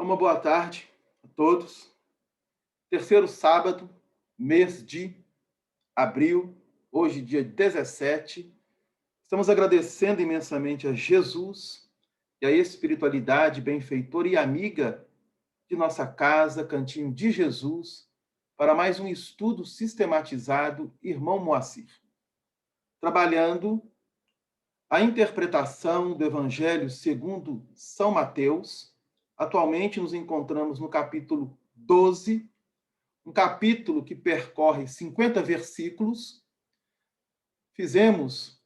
Uma boa tarde a todos. Terceiro sábado, mês de abril, hoje, dia 17. Estamos agradecendo imensamente a Jesus e a espiritualidade benfeitora e amiga de nossa casa, Cantinho de Jesus, para mais um estudo sistematizado, Irmão Moacir. Trabalhando a interpretação do Evangelho segundo São Mateus. Atualmente nos encontramos no capítulo 12, um capítulo que percorre 50 versículos. Fizemos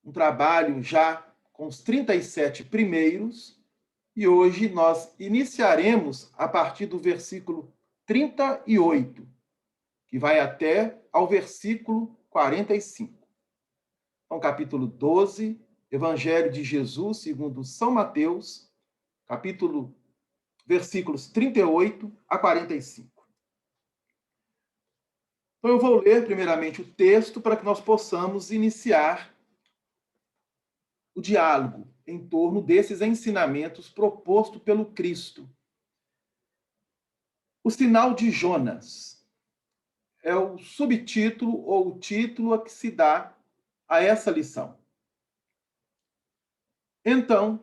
um trabalho já com os 37 primeiros e hoje nós iniciaremos a partir do versículo 38, que vai até ao versículo 45. Então, capítulo 12, Evangelho de Jesus segundo São Mateus, versículos 38 a 45. Então, eu vou ler primeiramente o texto para que nós possamos iniciar o diálogo em torno desses ensinamentos proposto pelo Cristo. O sinal de Jonas é o subtítulo ou o título a que se dá a essa lição. Então,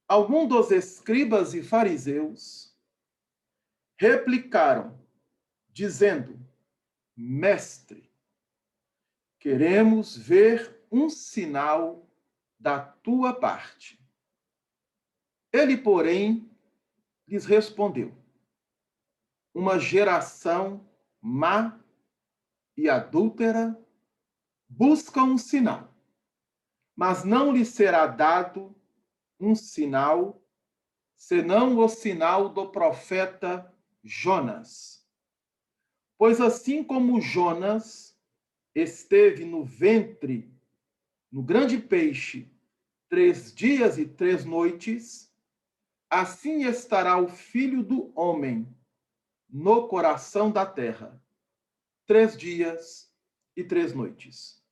alguns dos escribas e fariseus replicaram, dizendo: Mestre, queremos ver um sinal da tua parte. Ele, porém, lhes respondeu: uma geração má e adúltera busca um sinal, mas não lhe será dado um sinal, senão o sinal do profeta Jonas. Pois assim como Jonas esteve no ventre, no grande peixe, 3 dias e 3 noites, assim estará o Filho do Homem no coração da terra, 3 dias e 3 noites.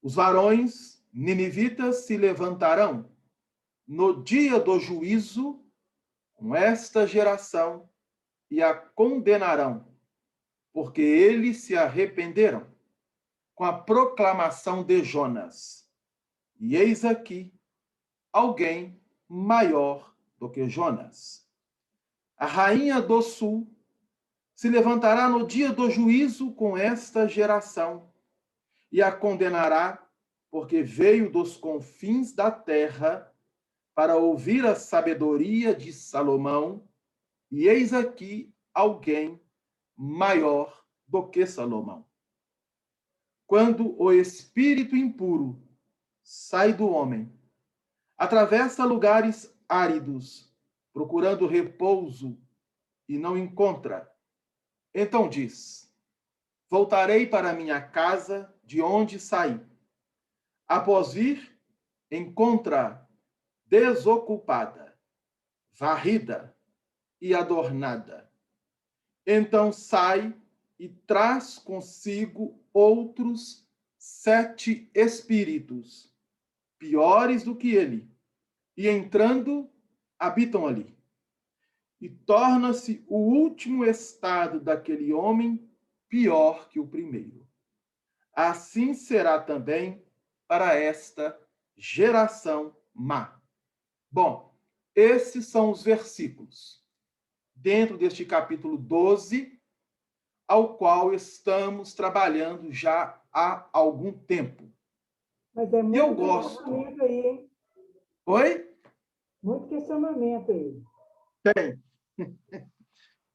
Os varões ninivitas se levantarão no dia do juízo com esta geração e a condenarão, porque eles se arrependeram com a proclamação de Jonas. E eis aqui alguém maior do que Jonas. A rainha do sul se levantará no dia do juízo com esta geração e a condenará, porque veio dos confins da terra para ouvir a sabedoria de Salomão, e eis aqui alguém maior do que Salomão. Quando o espírito impuro sai do homem, atravessa lugares áridos, procurando repouso, e não encontra. Então diz: voltarei para minha casa de onde saí. Após vir, encontra desocupada, varrida e adornada. Então sai e traz consigo outros 7 espíritos, piores do que ele, e entrando, habitam ali. E torna-se o último estado daquele homem pior que o primeiro. Assim será também para esta geração má. Bom, esses são os versículos dentro deste capítulo 12, ao qual estamos trabalhando já há algum tempo. Mas é E eu muito gosto. questionamento aí, hein? Oi? Muito questionamento aí. Tem.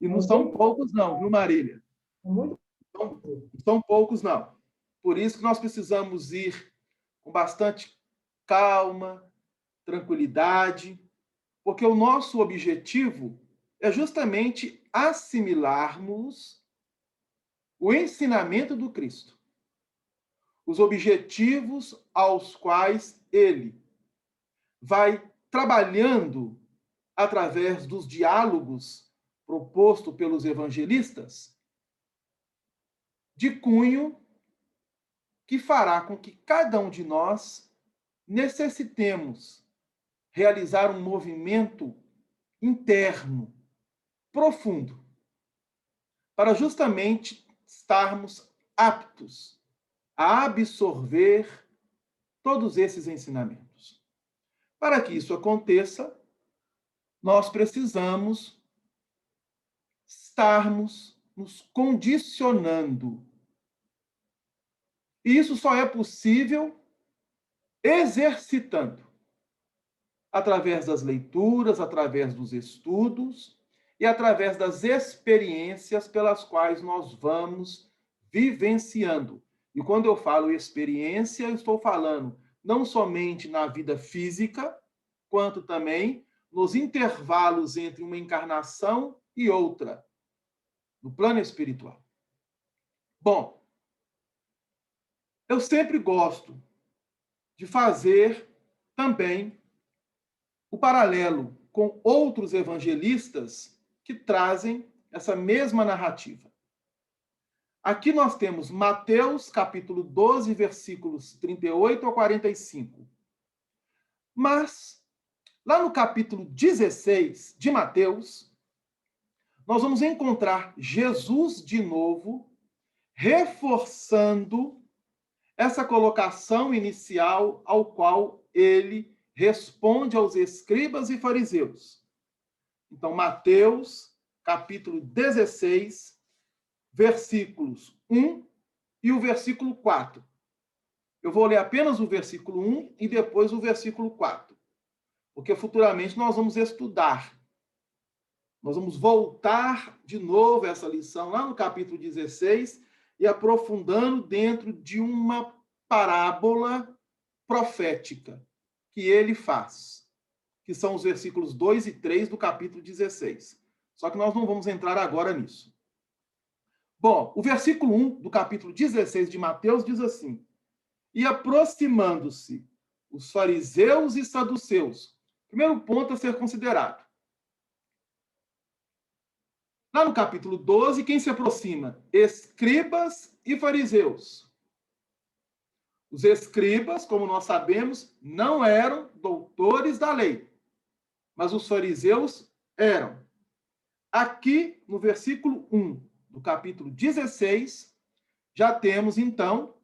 E não são poucos não, viu, Marília? Muito. Não são poucos não. Por isso que nós precisamos ir com bastante calma, tranquilidade, porque o nosso objetivo é justamente assimilarmos o ensinamento do Cristo, os objetivos aos quais ele vai trabalhando através dos diálogos propostos pelos evangelistas, de cunho que fará com que cada um de nós necessitemos realizar um movimento interno, profundo, para justamente estarmos aptos a absorver todos esses ensinamentos. Para que isso aconteça, nós precisamos estarmos nos condicionando. E isso só é possível exercitando, através das leituras, através dos estudos e através das experiências pelas quais nós vamos vivenciando. E quando eu falo experiência, eu estou falando não somente na vida física, quanto também nos intervalos entre uma encarnação e outra, no plano espiritual. Bom, eu sempre gosto de fazer também o paralelo com outros evangelistas que trazem essa mesma narrativa. Aqui nós temos Mateus, capítulo 12, versículos 38 a 45. Mas, lá no capítulo 16 de Mateus, nós vamos encontrar Jesus de novo, reforçando essa colocação inicial ao qual ele responde aos escribas e fariseus. Então, Mateus, capítulo 16, versículos 1 e o versículo 4. Eu vou ler apenas o versículo 1 e depois o versículo 4, porque futuramente nós vamos estudar. Nós vamos voltar de novo essa lição lá no capítulo 16 e aprofundando dentro de uma parábola profética que ele faz, que são os versículos 2 e 3 do capítulo 16. Só que nós não vamos entrar agora nisso. Bom, o versículo 1 do capítulo 16 de Mateus diz assim: E aproximando-se os fariseus e saduceus. Primeiro ponto a ser considerado. Lá no capítulo 12, quem se aproxima? Escribas e fariseus. Os escribas, como nós sabemos, não eram doutores da lei, mas os fariseus eram. Aqui, no versículo 1 do capítulo 16, já temos, então,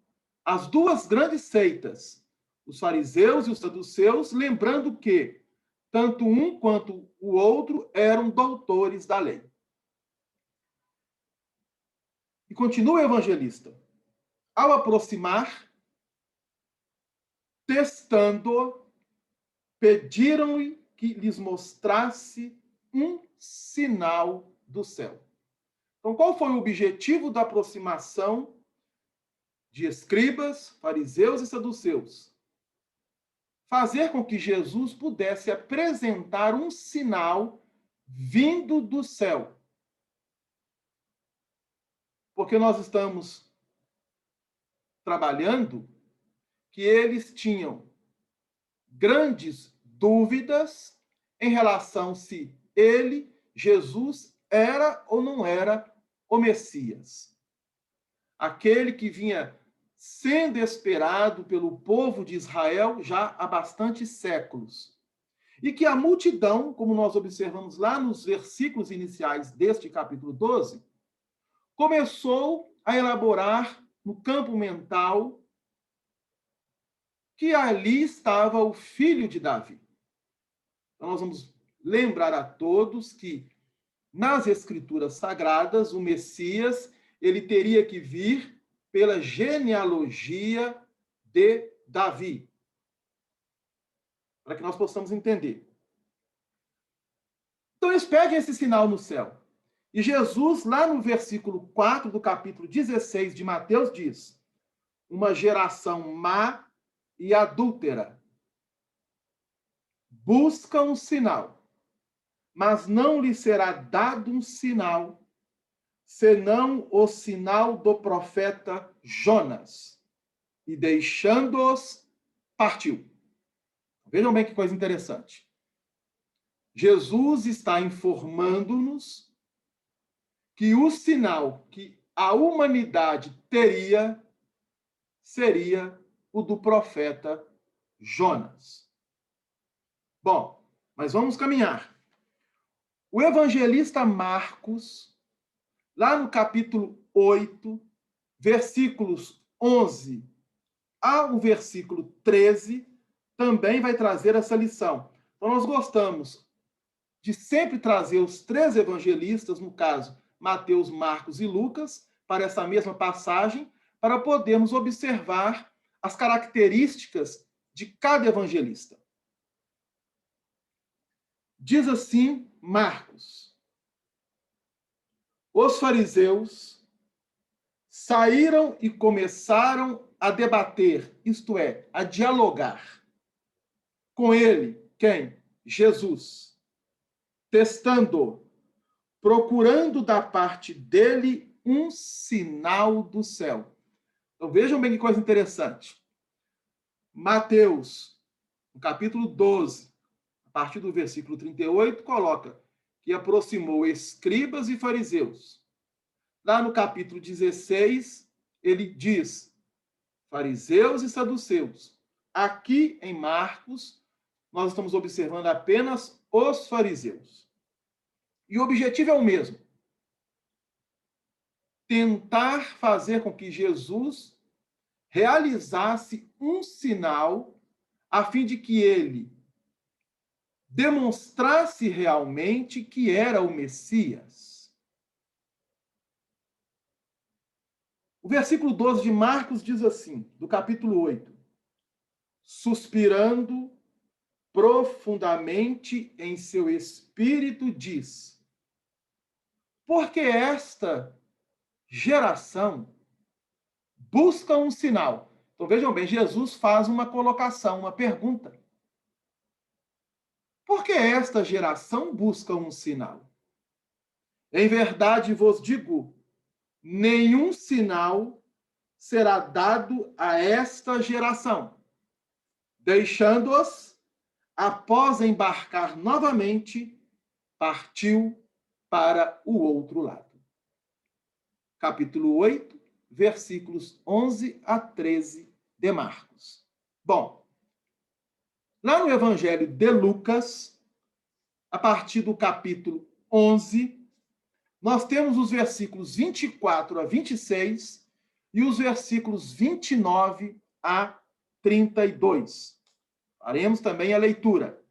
as duas grandes seitas, os fariseus e os saduceus, lembrando que tanto um quanto o outro eram doutores da lei. E continua o evangelista. Ao aproximar, testando, pediram-lhe que lhes mostrasse um sinal do céu. Então, qual foi o objetivo da aproximação de escribas, fariseus e saduceus? Fazer com que Jesus pudesse apresentar um sinal vindo do céu. Porque nós estamos trabalhando que eles tinham grandes dúvidas em relação se ele, Jesus, era ou não era o Messias. Aquele que vinha sendo esperado pelo povo de Israel já há bastantes séculos. E que a multidão, como nós observamos lá nos versículos iniciais deste capítulo 12, começou a elaborar no campo mental que ali estava o filho de Davi. Então, nós vamos lembrar a todos que nas Escrituras Sagradas, o Messias, ele teria que vir pela genealogia de Davi. Para que nós possamos entender. Então, eles pedem esse sinal no céu. E Jesus, lá no versículo 4 do capítulo 16 de Mateus, diz: uma geração má e adúltera busca um sinal, mas não lhe será dado um sinal, senão o sinal do profeta Jonas. E deixando-os, partiu. Vejam bem que coisa interessante. Jesus está informando-nos que o sinal que a humanidade teria seria o do profeta Jonas. Bom, mas vamos caminhar. O evangelista Marcos, lá no capítulo 8, versículos 11 ao versículo 13, também vai trazer essa lição. Então, nós gostamos de sempre trazer os três evangelistas, no caso, Mateus, Marcos e Lucas, para essa mesma passagem, para podermos observar as características de cada evangelista. Diz assim Marcos: os fariseus saíram e começaram a debater, isto é, a dialogar com ele. Quem? Jesus. Testando, procurando da parte dele um sinal do céu. Então vejam bem que coisa interessante. Mateus, no capítulo 12, a partir do versículo 38, coloca que aproximou escribas e fariseus. Lá no capítulo 16, ele diz fariseus e saduceus. Aqui em Marcos, nós estamos observando apenas os fariseus. E o objetivo é o mesmo: tentar fazer com que Jesus realizasse um sinal a fim de que ele demonstrasse realmente que era o Messias. O versículo 12 de Marcos diz assim, do capítulo 8: suspirando profundamente em seu espírito, diz: porque esta geração busca um sinal. Então vejam bem, Jesus faz uma colocação, uma pergunta. Por que esta geração busca um sinal? Em verdade vos digo, nenhum sinal será dado a esta geração, deixando-os, após embarcar novamente, partiu para o outro lado. Capítulo 8, versículos 11 a 13 de Marcos. Bom, lá no Evangelho de Lucas, a partir do capítulo 11, nós temos os versículos 24 a 26 e os versículos 29 a 32. Faremos também a leitura.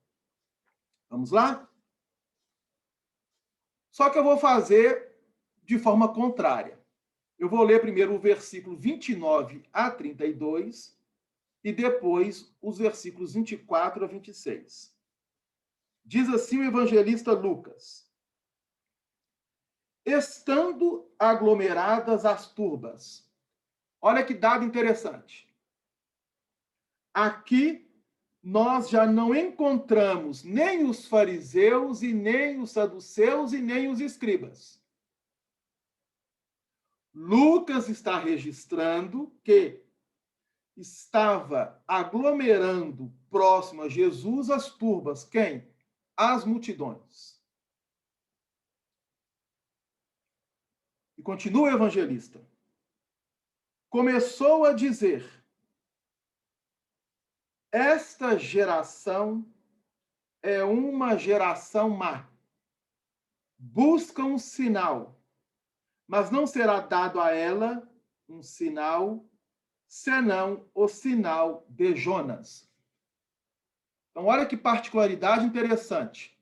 Vamos lá? Só que eu vou fazer de forma contrária. Eu vou ler primeiro o versículo 29 a 32 e depois os versículos 24 a 26. Diz assim o evangelista Lucas: estando aglomeradas as turbas. Olha que dado interessante. Aqui nós já não encontramos nem os fariseus, e nem os saduceus, e nem os escribas. Lucas está registrando que estava aglomerando próximo a Jesus as turbas. Quem? As multidões. E continua o evangelista. Começou a dizer: esta geração é uma geração má. Busca um sinal, mas não será dado a ela um sinal, senão o sinal de Jonas. Então, olha que particularidade interessante.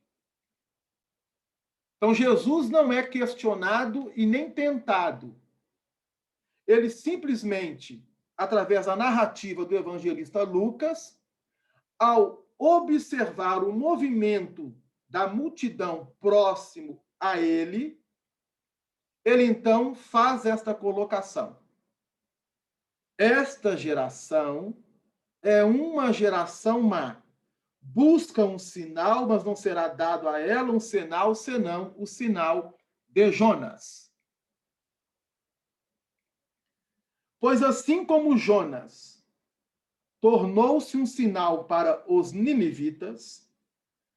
Então, Jesus não é questionado e nem tentado. Ele simplesmente, através da narrativa do evangelista Lucas, ao observar o movimento da multidão próximo a ele, ele então faz esta colocação. Esta geração é uma geração má. Busca um sinal, mas não será dado a ela um sinal, senão o sinal de Jonas. Pois assim como Jonas tornou-se um sinal para os ninivitas,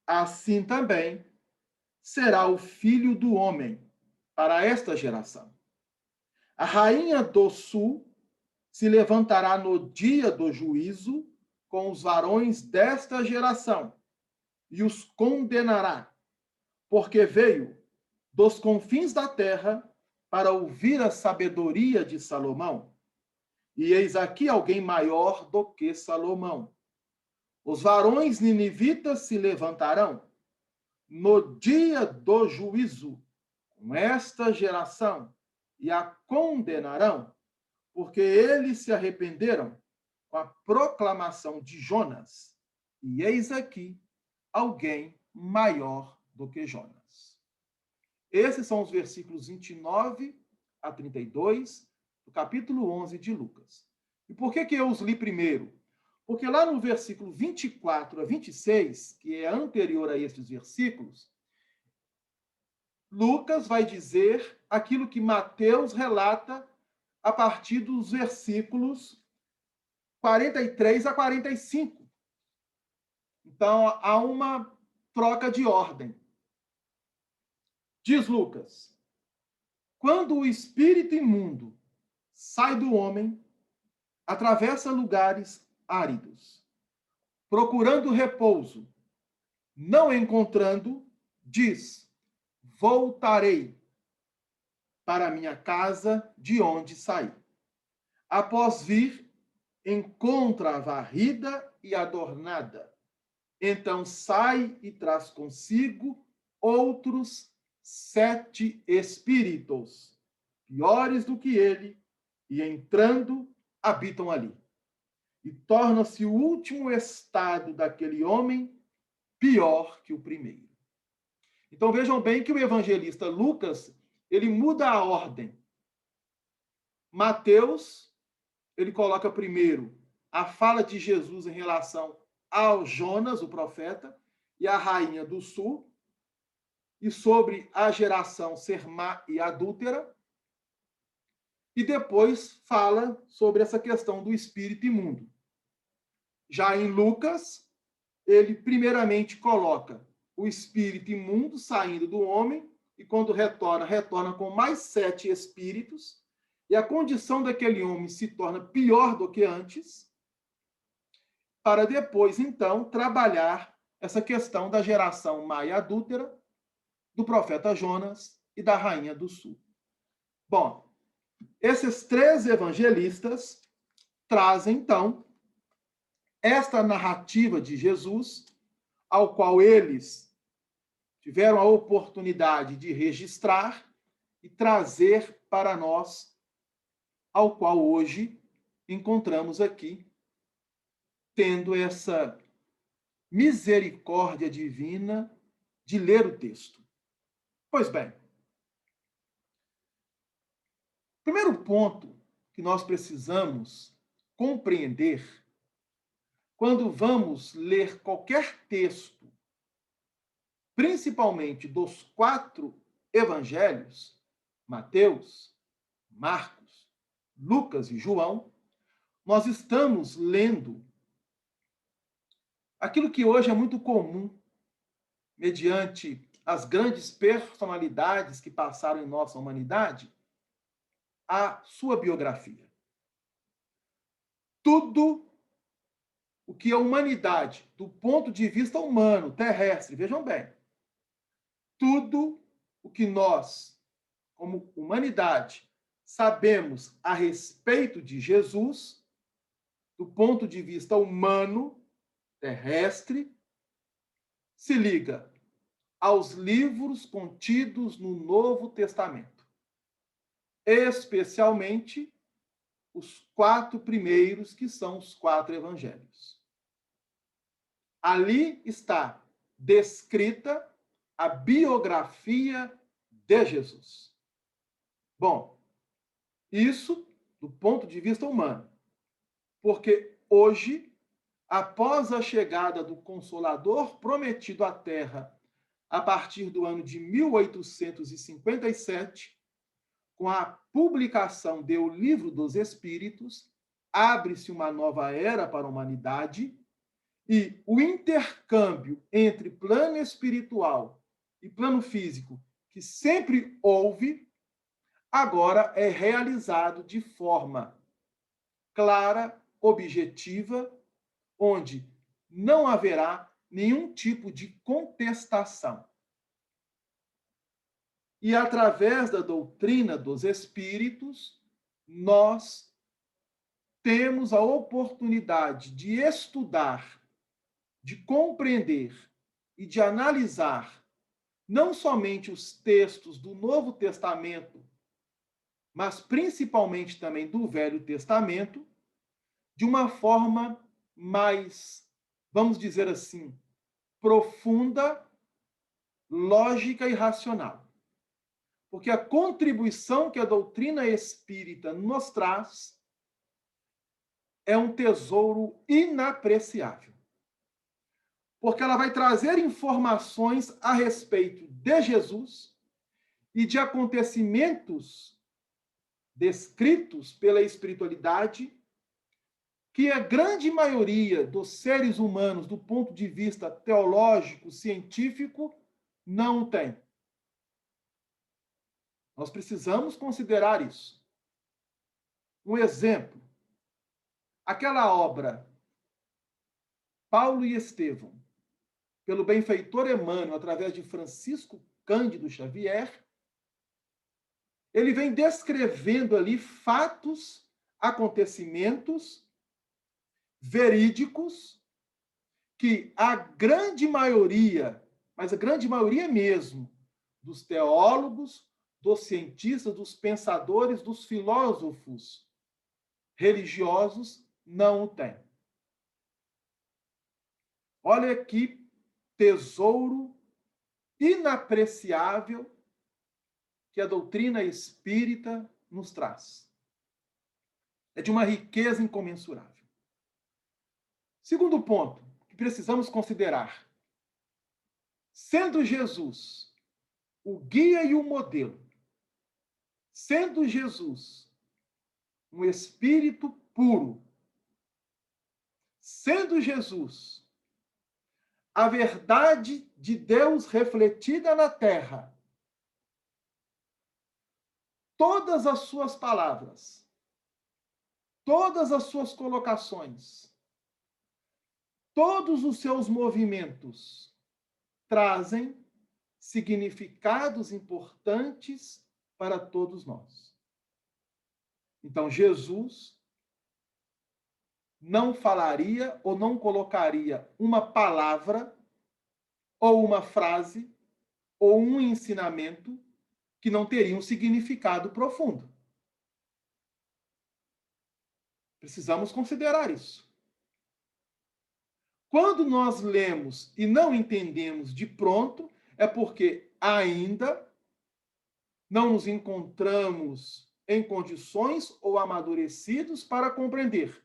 assim também será o Filho do Homem para esta geração. A rainha do sul se levantará no dia do juízo com os varões desta geração e os condenará, porque veio dos confins da terra para ouvir a sabedoria de Salomão. E eis aqui alguém maior do que Salomão. Os varões ninivitas se levantarão no dia do juízo com esta geração e a condenarão, porque eles se arrependeram com a proclamação de Jonas. E eis aqui alguém maior do que Jonas. Esses são os versículos 29 a 32 do capítulo 11 de Lucas. E por que eu os li primeiro? Porque lá no versículo 24 a 26, que é anterior a esses versículos, Lucas vai dizer aquilo que Mateus relata a partir dos versículos 43 a 45. Então, há uma troca de ordem. Diz Lucas: quando o espírito imundo sai do homem, atravessa lugares áridos, procurando repouso, não encontrando, diz: voltarei para a minha casa de onde saí. Após vir, encontra varrida e adornada. Então sai e traz consigo outros 7 espíritos, piores do que ele, e entrando, habitam ali. E torna-se o último estado daquele homem pior que o primeiro. Então vejam bem que o evangelista Lucas, ele muda a ordem. Mateus, ele coloca primeiro a fala de Jesus em relação ao Jonas, o profeta, e a rainha do sul, e sobre a geração ser má e adúltera, e depois fala sobre essa questão do espírito imundo. Já em Lucas, ele primeiramente coloca o espírito imundo saindo do homem, e quando retorna com mais 7 espíritos, e a condição daquele homem se torna pior do que antes, para depois, então, trabalhar essa questão da geração má e adúltera, do profeta Jonas e da rainha do sul. Bom, esses 3 evangelistas trazem, então, esta narrativa de Jesus, ao qual eles tiveram a oportunidade de registrar e trazer para nós, ao qual hoje encontramos aqui, tendo essa misericórdia divina de ler o texto. Pois bem, o primeiro ponto que nós precisamos compreender quando vamos ler qualquer texto, principalmente dos 4 evangelhos, Mateus, Marcos, Lucas e João, nós estamos lendo aquilo que hoje é muito comum, mediante as grandes personalidades que passaram em nossa humanidade, a sua biografia. Tudo o que a humanidade, do ponto de vista humano, terrestre, vejam bem, tudo o que nós, como humanidade, sabemos a respeito de Jesus, do ponto de vista humano, terrestre, se liga aos livros contidos no Novo Testamento, especialmente os 4 primeiros, que são os 4 evangelhos. Ali está descrita a biografia de Jesus. Bom, isso do ponto de vista humano, porque hoje, após a chegada do Consolador prometido à Terra, a partir do ano de 1857, com a publicação do Livro dos Espíritos, abre-se uma nova era para a humanidade, e o intercâmbio entre plano espiritual e plano físico, que sempre houve, agora é realizado de forma clara, objetiva, onde não haverá nenhum tipo de contestação. E através da doutrina dos espíritos, nós temos a oportunidade de estudar, de compreender e de analisar não somente os textos do Novo Testamento, mas principalmente também do Velho Testamento, de uma forma mais, vamos dizer assim, profunda, lógica e racional. Porque a contribuição que a doutrina espírita nos traz é um tesouro inapreciável. Porque ela vai trazer informações a respeito de Jesus e de acontecimentos descritos pela espiritualidade que a grande maioria dos seres humanos, do ponto de vista teológico, científico, não tem. Nós precisamos considerar isso. Um exemplo, aquela obra Paulo e Estevão, pelo benfeitor Emmanuel, através de Francisco Cândido Xavier, ele vem descrevendo ali fatos, acontecimentos verídicos que a grande maioria, mas a grande maioria mesmo, dos teólogos, dos cientistas, dos pensadores, dos filósofos religiosos não o tem. Olha que tesouro inapreciável que a doutrina espírita nos traz. É de uma riqueza incomensurável. Segundo ponto que precisamos considerar. Sendo Jesus o guia e o modelo, sendo Jesus um espírito puro, sendo Jesus a verdade de Deus refletida na terra, todas as suas palavras, todas as suas colocações, todos os seus movimentos trazem significados importantes para todos nós. Então, Jesus não falaria ou não colocaria uma palavra, ou uma frase, ou um ensinamento que não teria um significado profundo. Precisamos considerar isso. Quando nós lemos e não entendemos de pronto, é porque ainda não nos encontramos em condições ou amadurecidos para compreender,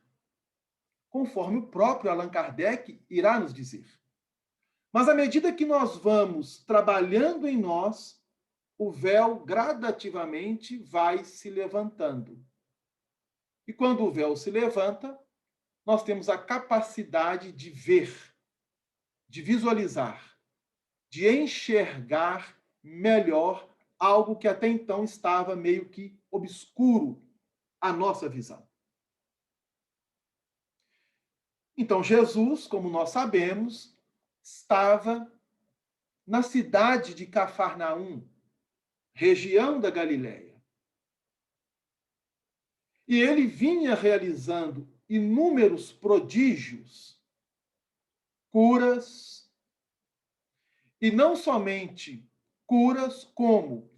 conforme o próprio Allan Kardec irá nos dizer. Mas à medida que nós vamos trabalhando em nós, o véu gradativamente vai se levantando. E quando o véu se levanta, nós temos a capacidade de ver, de visualizar, de enxergar melhor algo que até então estava meio que obscuro à nossa visão. Então, Jesus, como nós sabemos, estava na cidade de Cafarnaum, região da Galileia. E ele vinha realizando inúmeros prodígios, curas, e não somente curas, como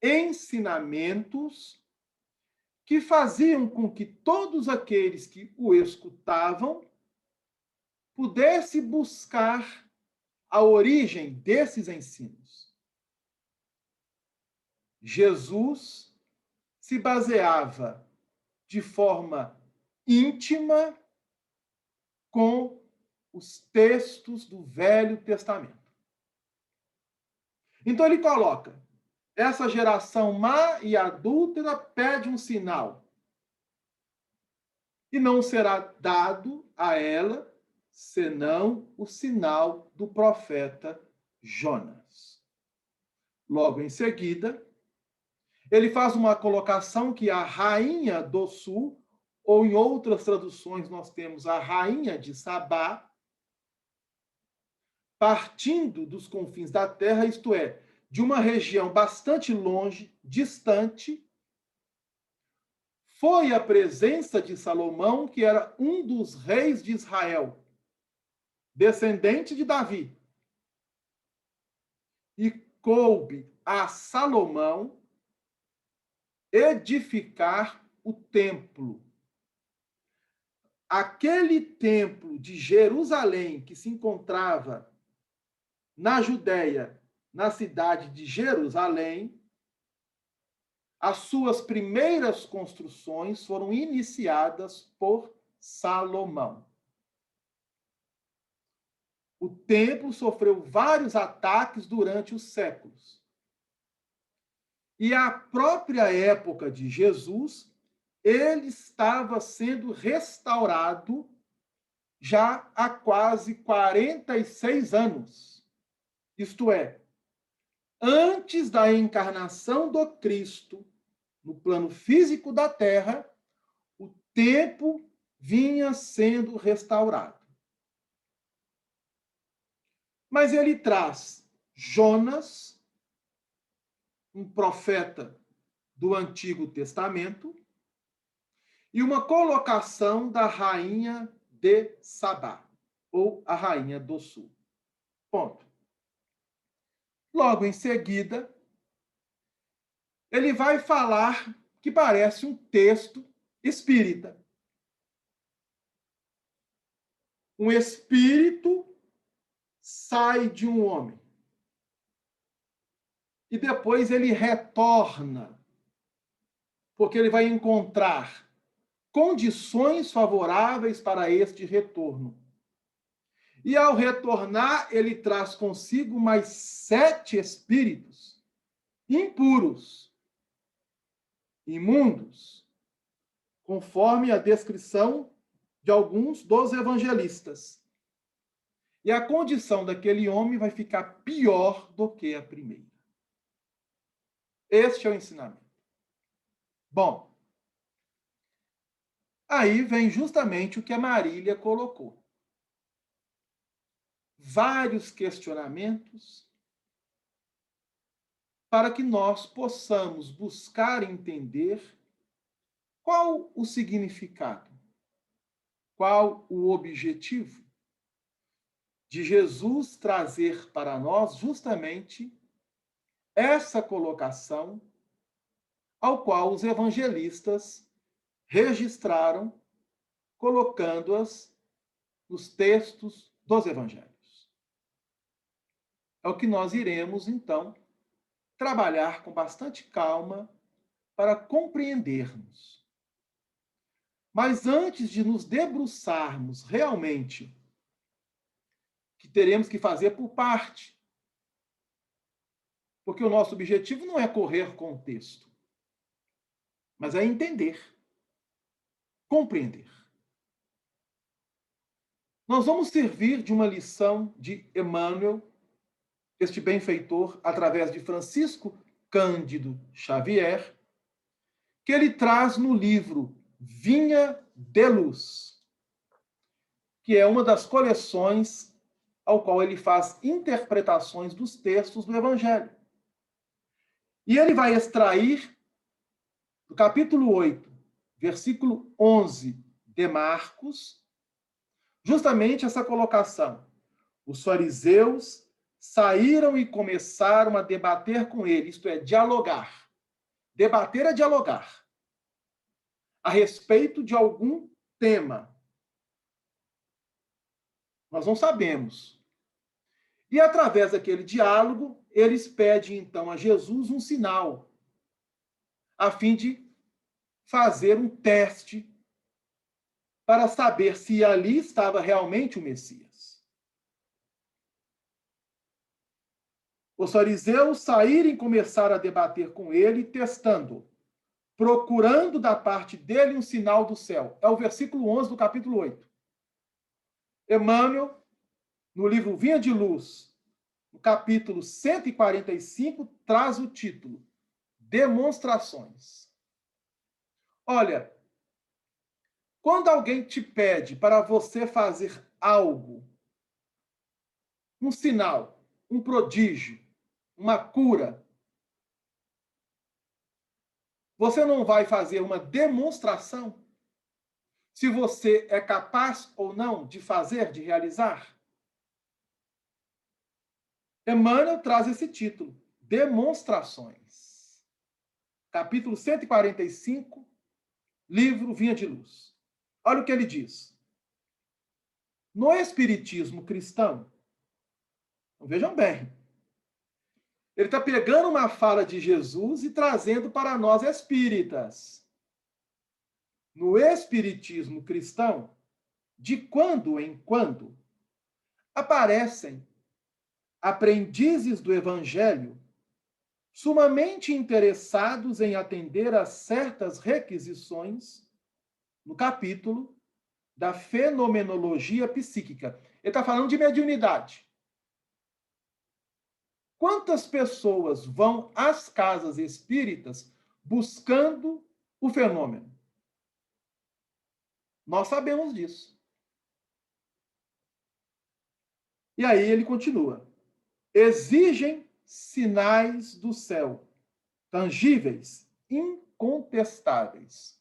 ensinamentos que faziam com que todos aqueles que o escutavam pudessem buscar a origem desses ensinos. Jesus se baseava de forma íntima com os textos do Velho Testamento. Então ele coloca: essa geração má e adúltera pede um sinal, e não será dado a ela senão o sinal do profeta Jonas. Logo em seguida, ele faz uma colocação que a rainha do sul, ou em outras traduções nós temos a rainha de Sabá, partindo dos confins da terra, isto é, de uma região bastante longe, distante, foi a presença de Salomão, que era um dos reis de Israel, descendente de Davi. E coube a Salomão edificar o templo. Aquele templo de Jerusalém, que se encontrava na Judéia, na cidade de Jerusalém, as suas primeiras construções foram iniciadas por Salomão. O templo sofreu vários ataques durante os séculos. E a própria época de Jesus, ele estava sendo restaurado já há quase 46 anos. Isto é, antes da encarnação do Cristo, no plano físico da Terra, o templo vinha sendo restaurado. Mas ele traz Jonas, um profeta do Antigo Testamento, e uma colocação da rainha de Sabá, ou a rainha do sul. Ponto. Logo em seguida, ele vai falar que parece um texto espírita. Um espírito sai de um homem. E depois ele retorna, porque ele vai encontrar condições favoráveis para este retorno. E ao retornar, ele traz consigo mais 7 espíritos impuros, imundos, conforme a descrição de alguns dos evangelistas. E a condição daquele homem vai ficar pior do que a primeira. Este é o ensinamento. Bom, aí vem justamente o que a Marília colocou. Vários questionamentos para que nós possamos buscar entender qual o significado, qual o objetivo de Jesus trazer para nós justamente essa colocação ao qual os evangelistas registraram, colocando-as nos textos dos evangelhos. É o que nós iremos, então, trabalhar com bastante calma para compreendermos. Mas antes de nos debruçarmos realmente, que teremos que fazer por parte, porque o nosso objetivo não é correr com o texto, mas é entender, compreender. Nós vamos servir de uma lição de Emmanuel, este benfeitor, através de Francisco Cândido Xavier, que ele traz no livro Vinha de Luz, que é uma das coleções ao qual ele faz interpretações dos textos do Evangelho. E ele vai extrair do capítulo 8, versículo 11 de Marcos, justamente essa colocação. Os fariseus saíram e começaram a debater com ele, isto é, dialogar. Debater é dialogar. A respeito de algum tema. Nós não sabemos. E através daquele diálogo, eles pedem então a Jesus um sinal, a fim de fazer um teste para saber se ali estava realmente o Messias. Os fariseus saíram e começaram a debater com ele, testando, procurando da parte dele um sinal do céu. É o versículo 11 do capítulo 8. Emmanuel, no livro Vinha de Luz, no capítulo 145, traz o título Demonstrações. Olha, quando alguém te pede para você fazer algo, um sinal, um prodígio, uma cura. Você não vai fazer uma demonstração se você é capaz ou não de fazer, de realizar? Emmanuel traz esse título, Demonstrações. Capítulo 145, livro Vinha de Luz. Olha o que ele diz. No Espiritismo cristão, vejam bem, ele está pegando uma fala de Jesus e trazendo para nós espíritas. No Espiritismo cristão, de quando em quando, aparecem aprendizes do Evangelho sumamente interessados em atender a certas requisições no capítulo da fenomenologia psíquica. Ele está falando de mediunidade. Quantas pessoas vão às casas espíritas buscando o fenômeno? Nós sabemos disso. E aí ele continua. Exigem sinais do céu, tangíveis, incontestáveis.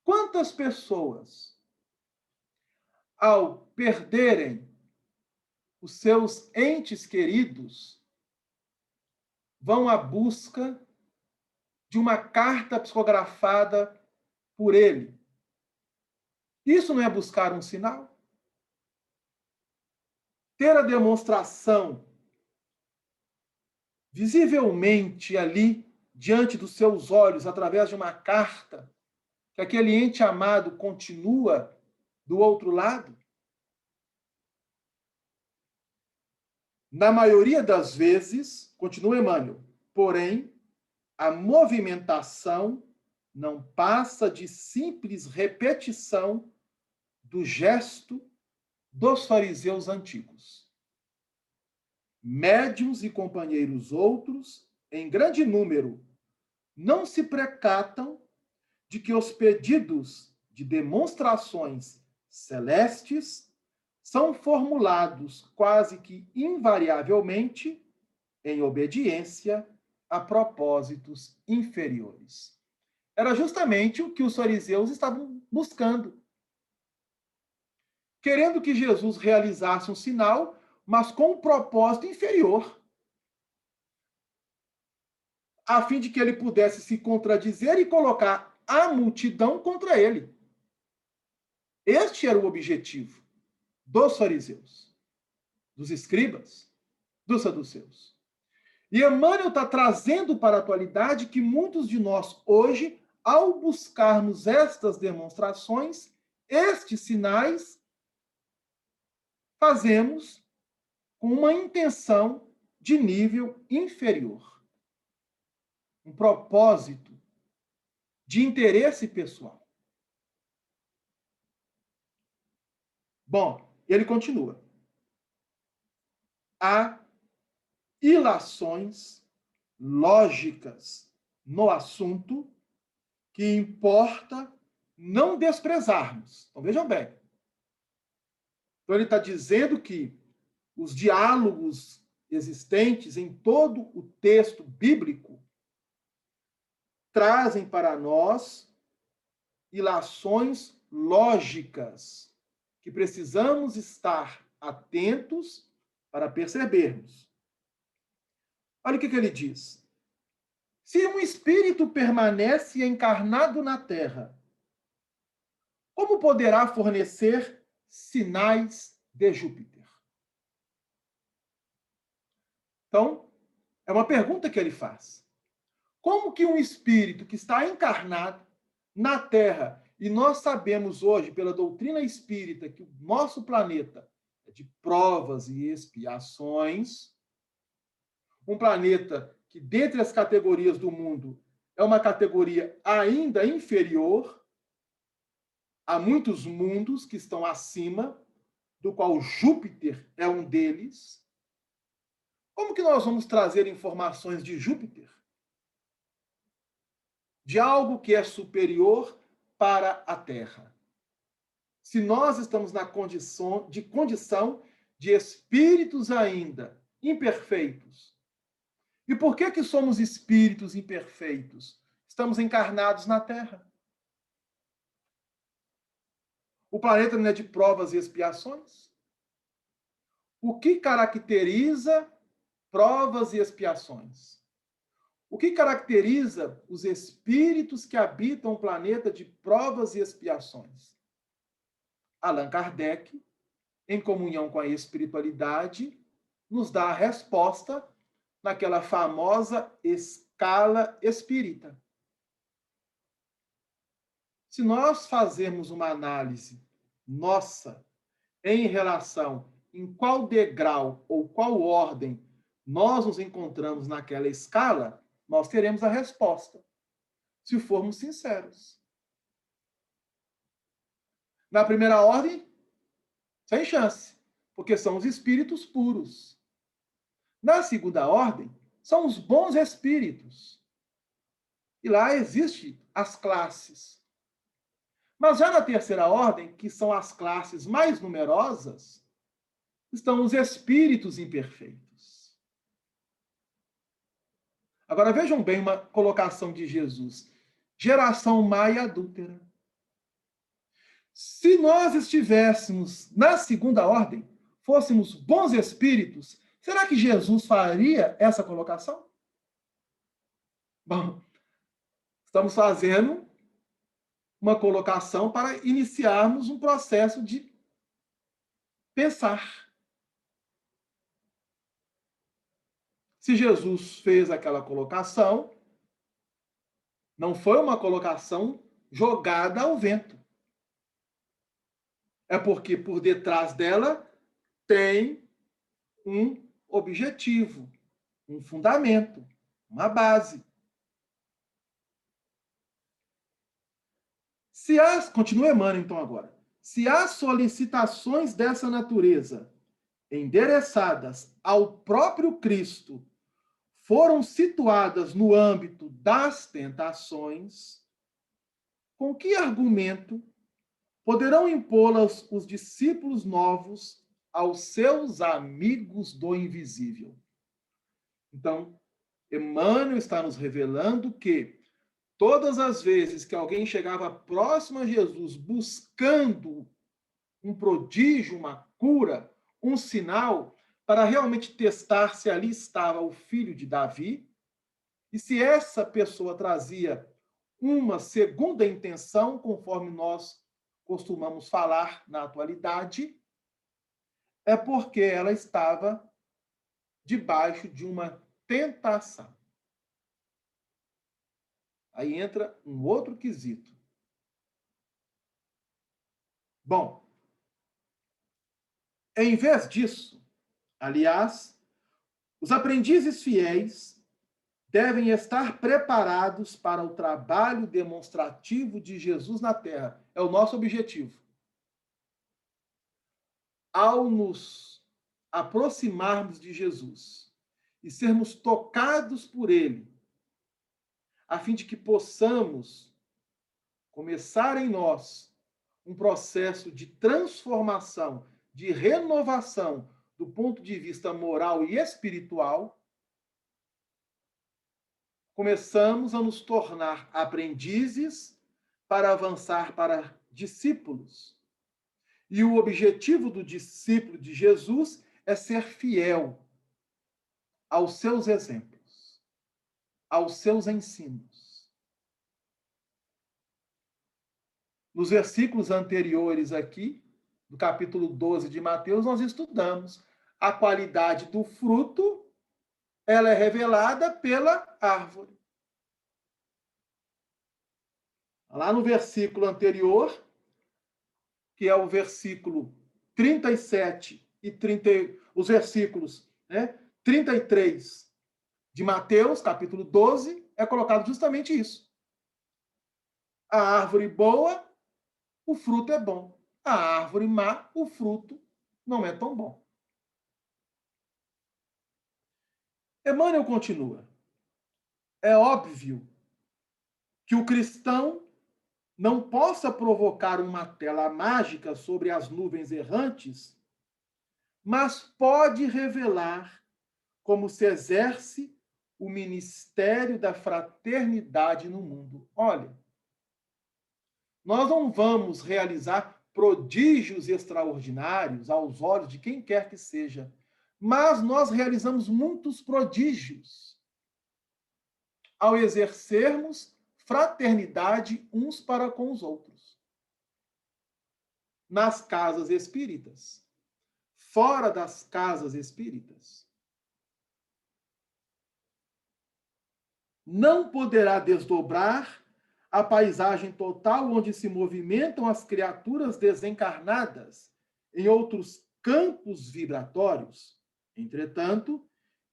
Quantas pessoas, ao perderem os seus entes queridos, vão à busca de uma carta psicografada por ele? Isso não é buscar um sinal? Ter a demonstração visivelmente ali, diante dos seus olhos, através de uma carta, que aquele ente amado continua do outro lado? Na maioria das vezes, continua Emmanuel, porém, a movimentação não passa de simples repetição do gesto dos fariseus antigos. Médiuns e companheiros outros, em grande número, não se precatam de que os pedidos de demonstrações celestes são formulados quase que invariavelmente em obediência a propósitos inferiores. Era justamente o que os fariseus estavam buscando. Querendo que Jesus realizasse um sinal, mas com um propósito inferior, a fim de que ele pudesse se contradizer e colocar a multidão contra ele. Este era o objetivo dos fariseus, dos escribas, dos saduceus. E Emmanuel está trazendo para a atualidade que muitos de nós hoje, ao buscarmos estas demonstrações, estes sinais, fazemos com uma intenção de nível inferior. Um propósito de interesse pessoal. Bom, ele continua. Há ilações lógicas no assunto que importa não desprezarmos. Então, vejam bem. Então, ele está dizendo que os diálogos existentes em todo o texto bíblico trazem para nós ilações lógicas que precisamos estar atentos para percebermos. Olha o que ele diz. Se um espírito permanece encarnado na Terra, como poderá fornecer sinais de Júpiter? Então, é uma pergunta que ele faz. Como que um espírito que está encarnado na Terra, e nós sabemos hoje, pela doutrina espírita, que o nosso planeta é de provas e expiações, um planeta que, dentre as categorias do mundo, é uma categoria ainda inferior a muitos mundos que estão acima, do qual Júpiter é um deles. Como que nós vamos trazer informações de Júpiter? De algo que é superior para a Terra. Se nós estamos na condição de espíritos ainda imperfeitos, E por que que somos espíritos imperfeitos? Estamos encarnados na Terra. O planeta não é de provas e expiações? O que caracteriza provas e expiações? O que caracteriza os espíritos que habitam o planeta de provas e expiações? Allan Kardec, em comunhão com a espiritualidade, nos dá a resposta naquela famosa escala espírita. Se nós fazermos uma análise nossa em relação em qual degrau ou qual ordem nós nos encontramos naquela escala, nós teremos a resposta, se formos sinceros. Na primeira ordem, sem chance, porque são os espíritos puros. Na segunda ordem, são os bons espíritos. E lá existem as classes. Mas já na terceira ordem, que são as classes mais numerosas, estão os espíritos imperfeitos. Agora vejam bem uma colocação de Jesus. Geração má e adúltera. Se nós estivéssemos na segunda ordem, fôssemos bons espíritos, será que Jesus faria essa colocação? Bom, estamos fazendo uma colocação para iniciarmos um processo de pensar. Se Jesus fez aquela colocação, não foi uma colocação jogada ao vento. É porque por detrás dela tem um objetivo, um fundamento, uma base. Continua Emmanuel, então, agora. Se as solicitações dessa natureza, endereçadas ao próprio Cristo, foram situadas no âmbito das tentações, com que argumento poderão impô-las os discípulos novos aos seus amigos do invisível? Então, Emmanuel está nos revelando que todas as vezes que alguém chegava próximo a Jesus buscando um prodígio, uma cura, um sinal, para realmente testar se ali estava o filho de Davi, e se essa pessoa trazia uma segunda intenção, conforme nós costumamos falar na atualidade, é porque ela estava debaixo de uma tentação. Aí entra um outro quesito. Bom, em vez disso, aliás, os aprendizes fiéis devem estar preparados para o trabalho demonstrativo de Jesus na Terra. É o nosso objetivo. Ao nos aproximarmos de Jesus e sermos tocados por Ele, a fim de que possamos começar em nós um processo de transformação, de renovação do ponto de vista moral e espiritual, começamos a nos tornar aprendizes para avançar para discípulos. E o objetivo do discípulo de Jesus é ser fiel aos seus exemplos, aos seus ensinos. Nos versículos anteriores aqui, do capítulo 12 de Mateus, nós estudamos a qualidade do fruto, ela é revelada pela árvore. Lá no versículo anterior, que é o versículo 37 e 30, os versículos 33 de Mateus, capítulo 12, é colocado justamente isso. A árvore boa, o fruto é bom. A árvore má, o fruto não é tão bom. Emmanuel continua. É óbvio que o cristão não possa provocar uma tela mágica sobre as nuvens errantes, mas pode revelar como se exerce o ministério da fraternidade no mundo. Olha, nós não vamos realizar prodígios extraordinários aos olhos de quem quer que seja, mas nós realizamos muitos prodígios ao exercermos fraternidade uns para com os outros. Nas casas espíritas, fora das casas espíritas. Não poderá desdobrar a paisagem total onde se movimentam as criaturas desencarnadas em outros campos vibratórios. Entretanto,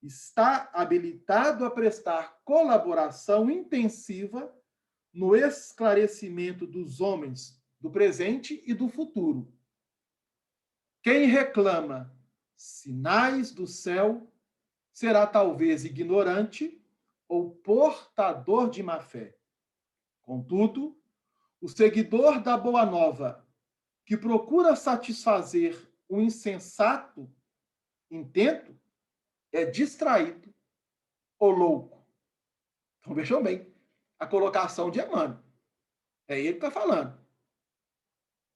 está habilitado a prestar colaboração intensiva no esclarecimento dos homens do presente e do futuro. Quem reclama sinais do céu será talvez ignorante ou portador de má fé. Contudo, o seguidor da Boa Nova, que procura satisfazer o insensato intento, é distraído ou louco. Então, vejam bem a colocação de Emmanuel. É ele que está falando.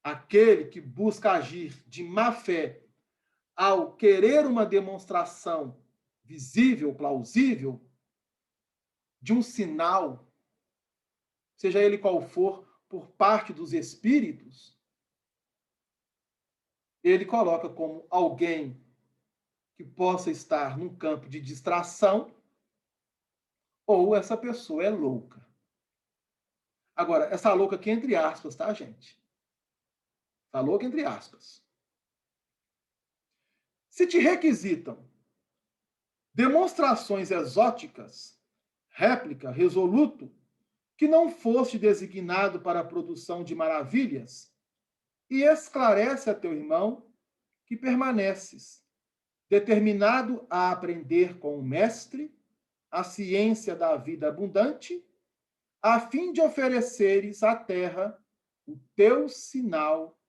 Aquele que busca agir de má fé ao querer uma demonstração visível, plausível, de um sinal, seja ele qual for, por parte dos espíritos, ele coloca como alguém que possa estar num campo de distração, ou essa pessoa é louca. Agora, essa louca aqui entre aspas, tá, gente? Essa louca entre aspas. Se te requisitam demonstrações exóticas, réplica, resoluto, que não foste designado para a produção de maravilhas, e esclarece a teu irmão que permaneces, determinado a aprender com o mestre a ciência da vida abundante, a fim de ofereceres à terra o teu sinal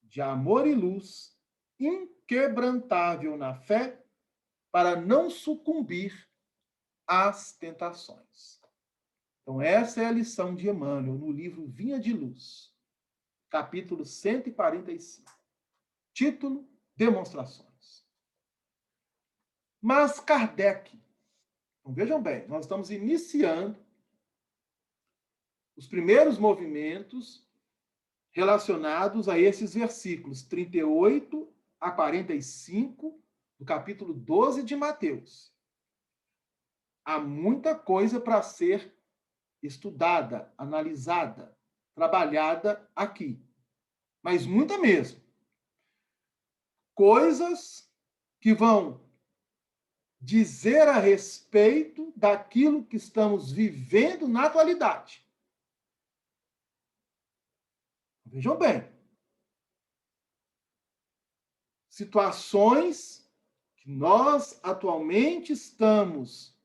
de amor e luz, inquebrantável na fé, para não sucumbir às tentações. Então, essa é a lição de Emmanuel no livro Vinha de Luz, capítulo 145. Título: Demonstrações. Mas Kardec, então vejam bem, nós estamos iniciando os primeiros movimentos relacionados a esses versículos 38 a 45 do capítulo 12 de Mateus. Há muita coisa para ser estudada, analisada, trabalhada aqui. Mas muita mesmo. Coisas que vão dizer a respeito daquilo que estamos vivendo na atualidade. Vejam bem. Situações que nós atualmente estamos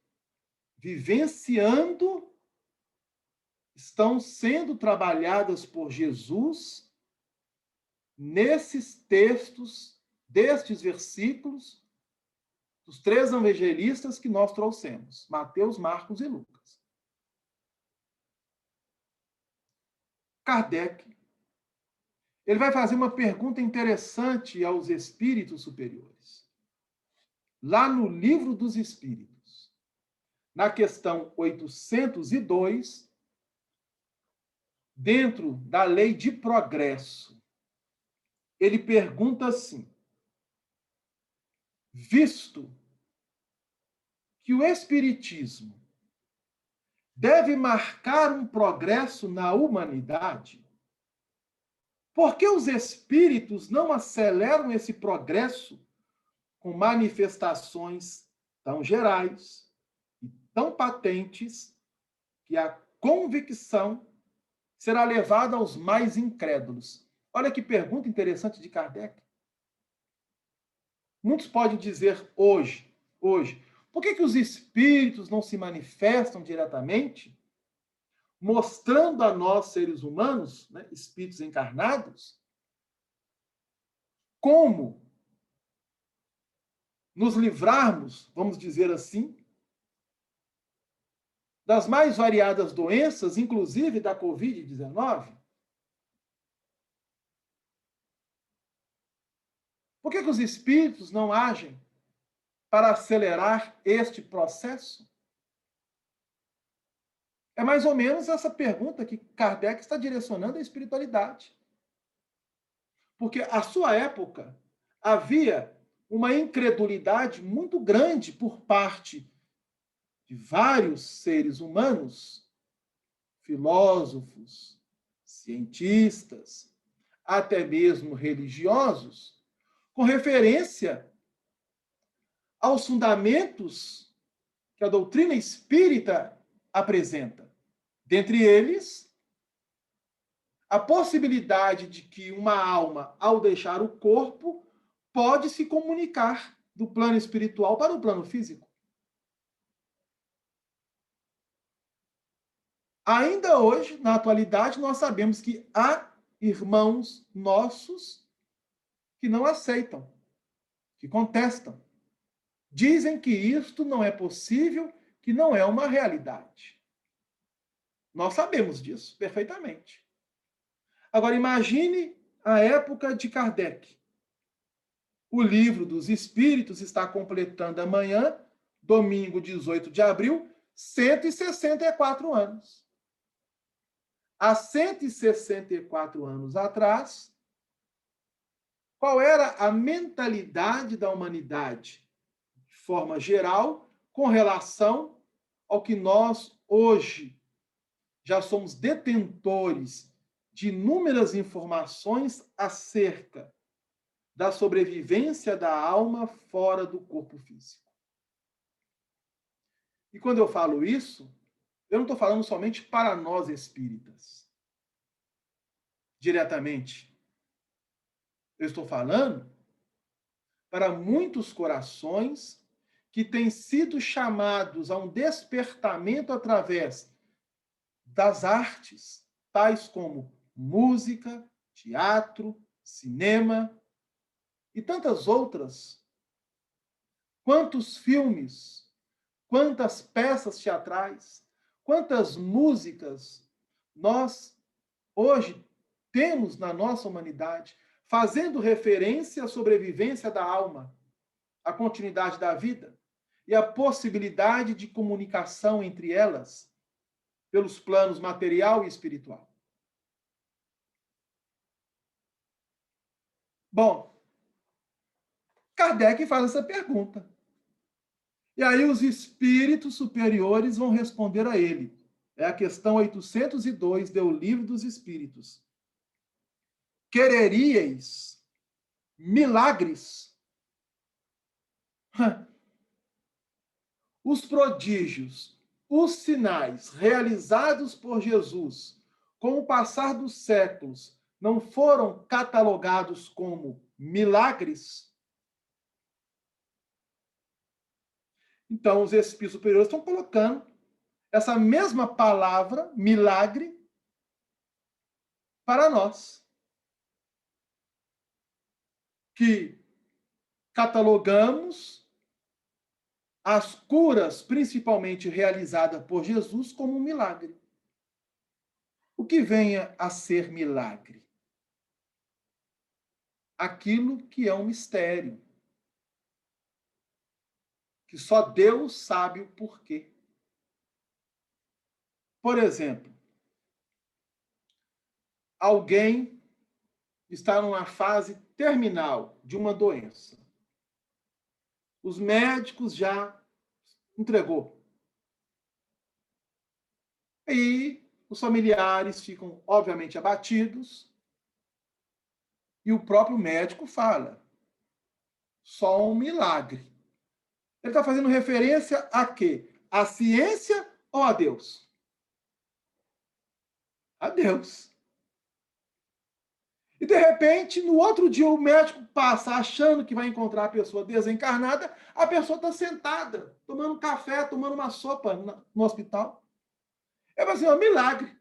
vivenciando estão sendo trabalhadas por Jesus nesses textos, destes versículos, dos 3 evangelistas que nós trouxemos, Mateus, Marcos e Lucas. Kardec, ele vai fazer uma pergunta interessante aos espíritos superiores. Lá no Livro dos Espíritos, na questão 802, dentro da lei de progresso, ele pergunta assim: visto que o Espiritismo deve marcar um progresso na humanidade, por que os espíritos não aceleram esse progresso com manifestações tão gerais e tão patentes que a convicção será levada aos mais incrédulos? Olha que pergunta interessante de Kardec. Muitos podem dizer hoje, por que os espíritos não se manifestam diretamente, mostrando a nós, seres humanos, né, espíritos encarnados, como nos livrarmos, vamos dizer assim, das mais variadas doenças, inclusive da Covid-19? Por que os espíritos não agem para acelerar este processo? É mais ou menos essa pergunta que Kardec está direcionando à espiritualidade. Porque à sua época havia uma incredulidade muito grande por parte de vários seres humanos, filósofos, cientistas, até mesmo religiosos, com referência aos fundamentos que a doutrina espírita apresenta. Dentre eles, a possibilidade de que uma alma, ao deixar o corpo, pode se comunicar do plano espiritual para o plano físico. Ainda hoje, na atualidade, nós sabemos que há irmãos nossos que não aceitam, que contestam. Dizem que isto não é possível, que não é uma realidade. Nós sabemos disso perfeitamente. Agora, imagine a época de Kardec. O Livro dos Espíritos está completando amanhã, domingo 18 de abril, 164 anos. Há 164 anos atrás, qual era a mentalidade da humanidade, de forma geral, com relação ao que nós hoje já somos detentores de inúmeras informações acerca da sobrevivência da alma fora do corpo físico. E quando eu falo isso, eu não estou falando somente para nós espíritas, diretamente. Eu estou falando para muitos corações que têm sido chamados a um despertamento através das artes, tais como música, teatro, cinema e tantas outras. Quantos filmes, quantas peças teatrais, quantas músicas nós hoje temos na nossa humanidade, fazendo referência à sobrevivência da alma, à continuidade da vida e à possibilidade de comunicação entre elas pelos planos material e espiritual. Bom, Kardec faz essa pergunta. E aí os espíritos superiores vão responder a ele. É a questão 802 do Livro dos Espíritos. Quereríeis milagres? Os prodígios, os sinais realizados por Jesus com o passar dos séculos não foram catalogados como milagres? Então, os espíritos superiores estão colocando essa mesma palavra, milagre, para nós, que catalogamos as curas, principalmente realizadas por Jesus, como um milagre. O que venha a ser milagre? Aquilo que é um mistério, que só Deus sabe o porquê. Por exemplo, alguém está numa fase terminal de uma doença. Os médicos já entregou. E os familiares ficam, obviamente, abatidos. E o próprio médico fala: só um milagre. Ele está fazendo referência a quê? A ciência ou a Deus? A Deus. E, de repente, no outro dia, o médico passa achando que vai encontrar a pessoa desencarnada, a pessoa está sentada, tomando café, tomando uma sopa no hospital. É assim, um milagre.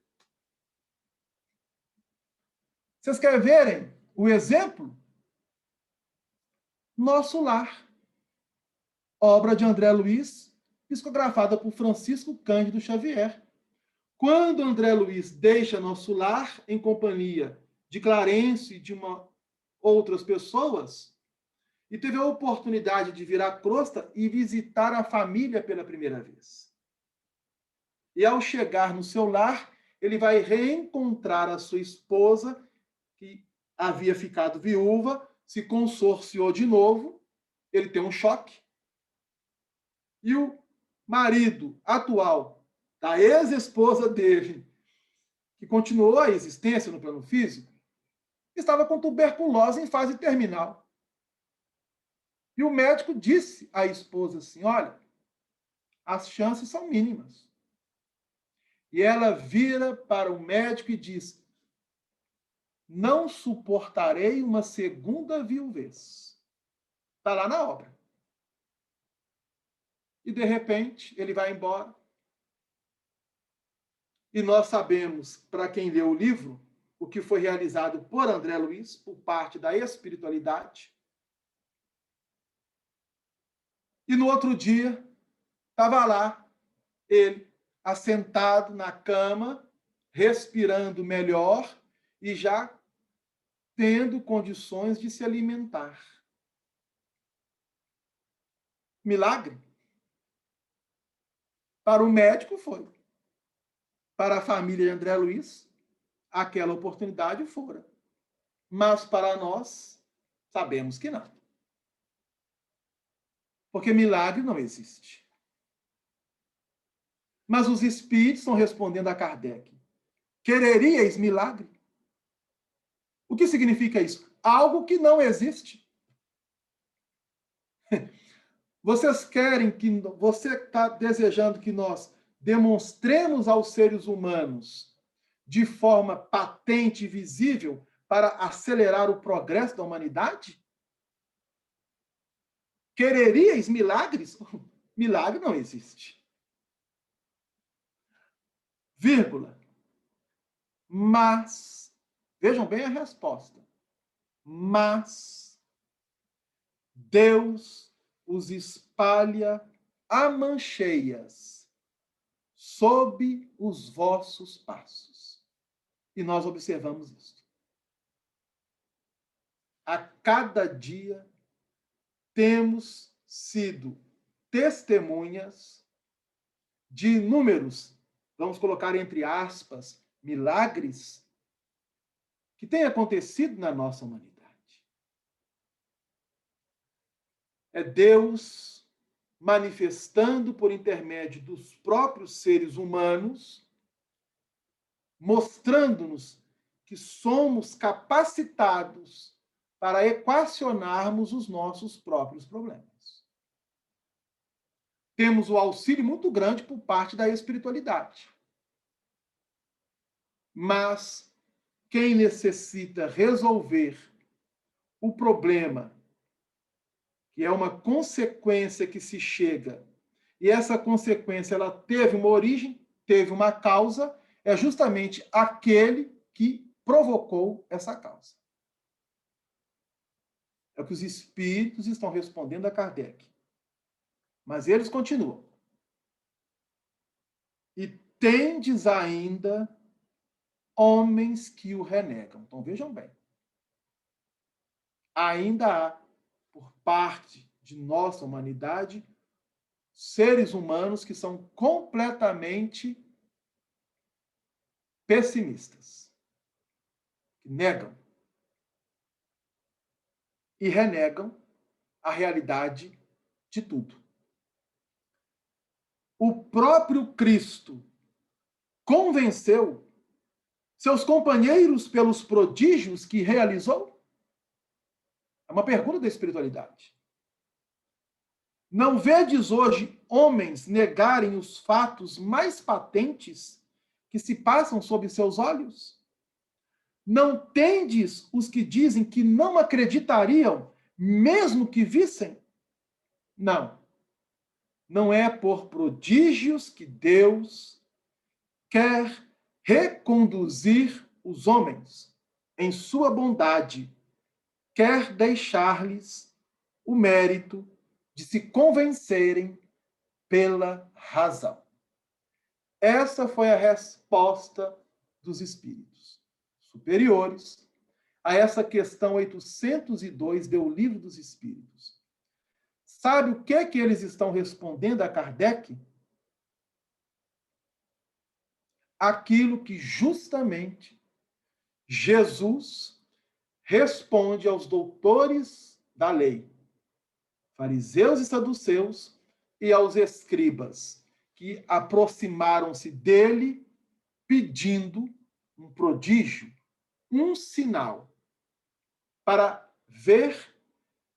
Vocês querem verem o exemplo? Nosso Lar. Obra de André Luiz, psicografada por Francisco Cândido Xavier. Quando André Luiz deixa nosso lar em companhia de Clarencio e de outras pessoas, e teve a oportunidade de virar crosta e visitar a família pela primeira vez. E ao chegar no seu lar, ele vai reencontrar a sua esposa, que havia ficado viúva, se consorciou de novo, ele tem um choque, e o marido atual da ex-esposa dele, que continuou a existência no plano físico, estava com tuberculose em fase terminal. E o médico disse à esposa assim: olha, as chances são mínimas. E ela vira para o médico e diz: não suportarei uma segunda viuvez. Está lá na obra. E, de repente, ele vai embora. E nós sabemos, para quem leu o livro, o que foi realizado por André Luiz, por parte da espiritualidade. E no outro dia, estava lá ele, assentado na cama, respirando melhor e já tendo condições de se alimentar. Milagre? Para o médico foi. Para a família de André Luiz, aquela oportunidade fora. Mas para nós, sabemos que não. Porque milagre não existe. Mas os espíritos estão respondendo a Kardec: quereríeis milagre? O que significa isso? Algo que não existe. Vocês querem que... Você está desejando que nós demonstremos aos seres humanos de forma patente e visível para acelerar o progresso da humanidade? Quereríeis milagres? Milagre não existe. Vírgula. Mas, vejam bem a resposta. Mas Deus os espalha a mancheias sob os vossos passos. E nós observamos isso. A cada dia temos sido testemunhas de inúmeros, vamos colocar entre aspas, milagres que têm acontecido na nossa humanidade. É Deus manifestando por intermédio dos próprios seres humanos, mostrando-nos que somos capacitados para equacionarmos os nossos próprios problemas. Temos o auxílio muito grande por parte da espiritualidade. Mas quem necessita resolver o problema, que é uma consequência que se chega, e essa consequência ela teve uma origem, teve uma causa, é justamente aquele que provocou essa causa. É o que os espíritos estão respondendo a Kardec. Mas eles continuam. E tendes ainda homens que o renegam. Então vejam bem. Ainda há, por parte de nossa humanidade, seres humanos que são completamente pessimistas, que negam e renegam a realidade de tudo. O próprio Cristo convenceu seus companheiros pelos prodígios que realizou? É uma pergunta da espiritualidade. Não vedes hoje homens negarem os fatos mais patentes que se passam sob seus olhos? Não tendes os que dizem que não acreditariam, mesmo que vissem? Não. Não é por prodígios que Deus quer reconduzir os homens em sua bondade, quer deixar-lhes o mérito de se convencerem pela razão. Essa foi a resposta dos espíritos superiores a essa questão 802 do Livro dos Espíritos. Sabe o que é que eles estão respondendo a Kardec? Aquilo que justamente Jesus responde aos doutores da lei, fariseus e saduceus, e aos escribas, que aproximaram-se dele pedindo um prodígio, um sinal, para ver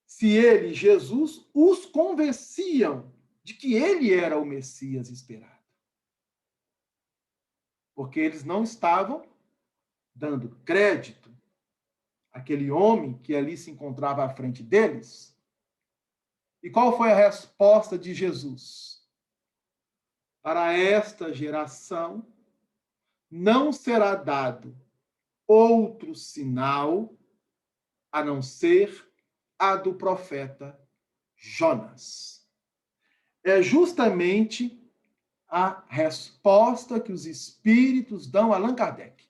se ele, Jesus, os convenciam de que ele era o Messias esperado. Porque eles não estavam dando crédito àquele homem que ali se encontrava à frente deles. E qual foi a resposta de Jesus? Para esta geração não será dado outro sinal a não ser a do profeta Jonas. É justamente a resposta que os espíritos dão a Allan Kardec.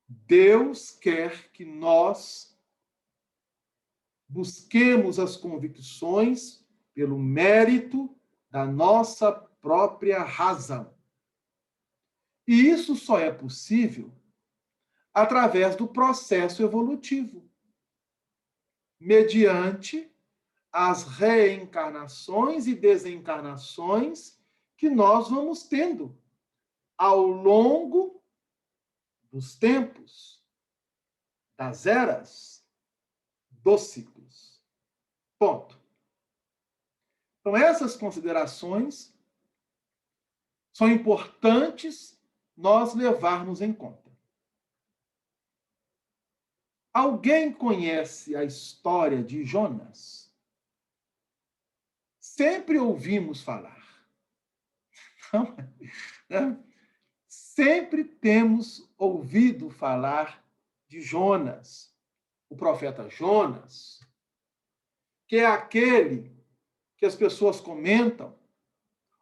Deus quer que nós busquemos as convicções pelo mérito da nossa própria razão. E isso só é possível através do processo evolutivo, mediante as reencarnações e desencarnações que nós vamos tendo ao longo dos tempos, das eras, dos ciclos. Ponto. Então, essas considerações são importantes nós levarmos em conta. Alguém conhece a história de Jonas? Sempre ouvimos falar. Não, né? Sempre temos ouvido falar de Jonas, o profeta Jonas, que é aquele que as pessoas comentam,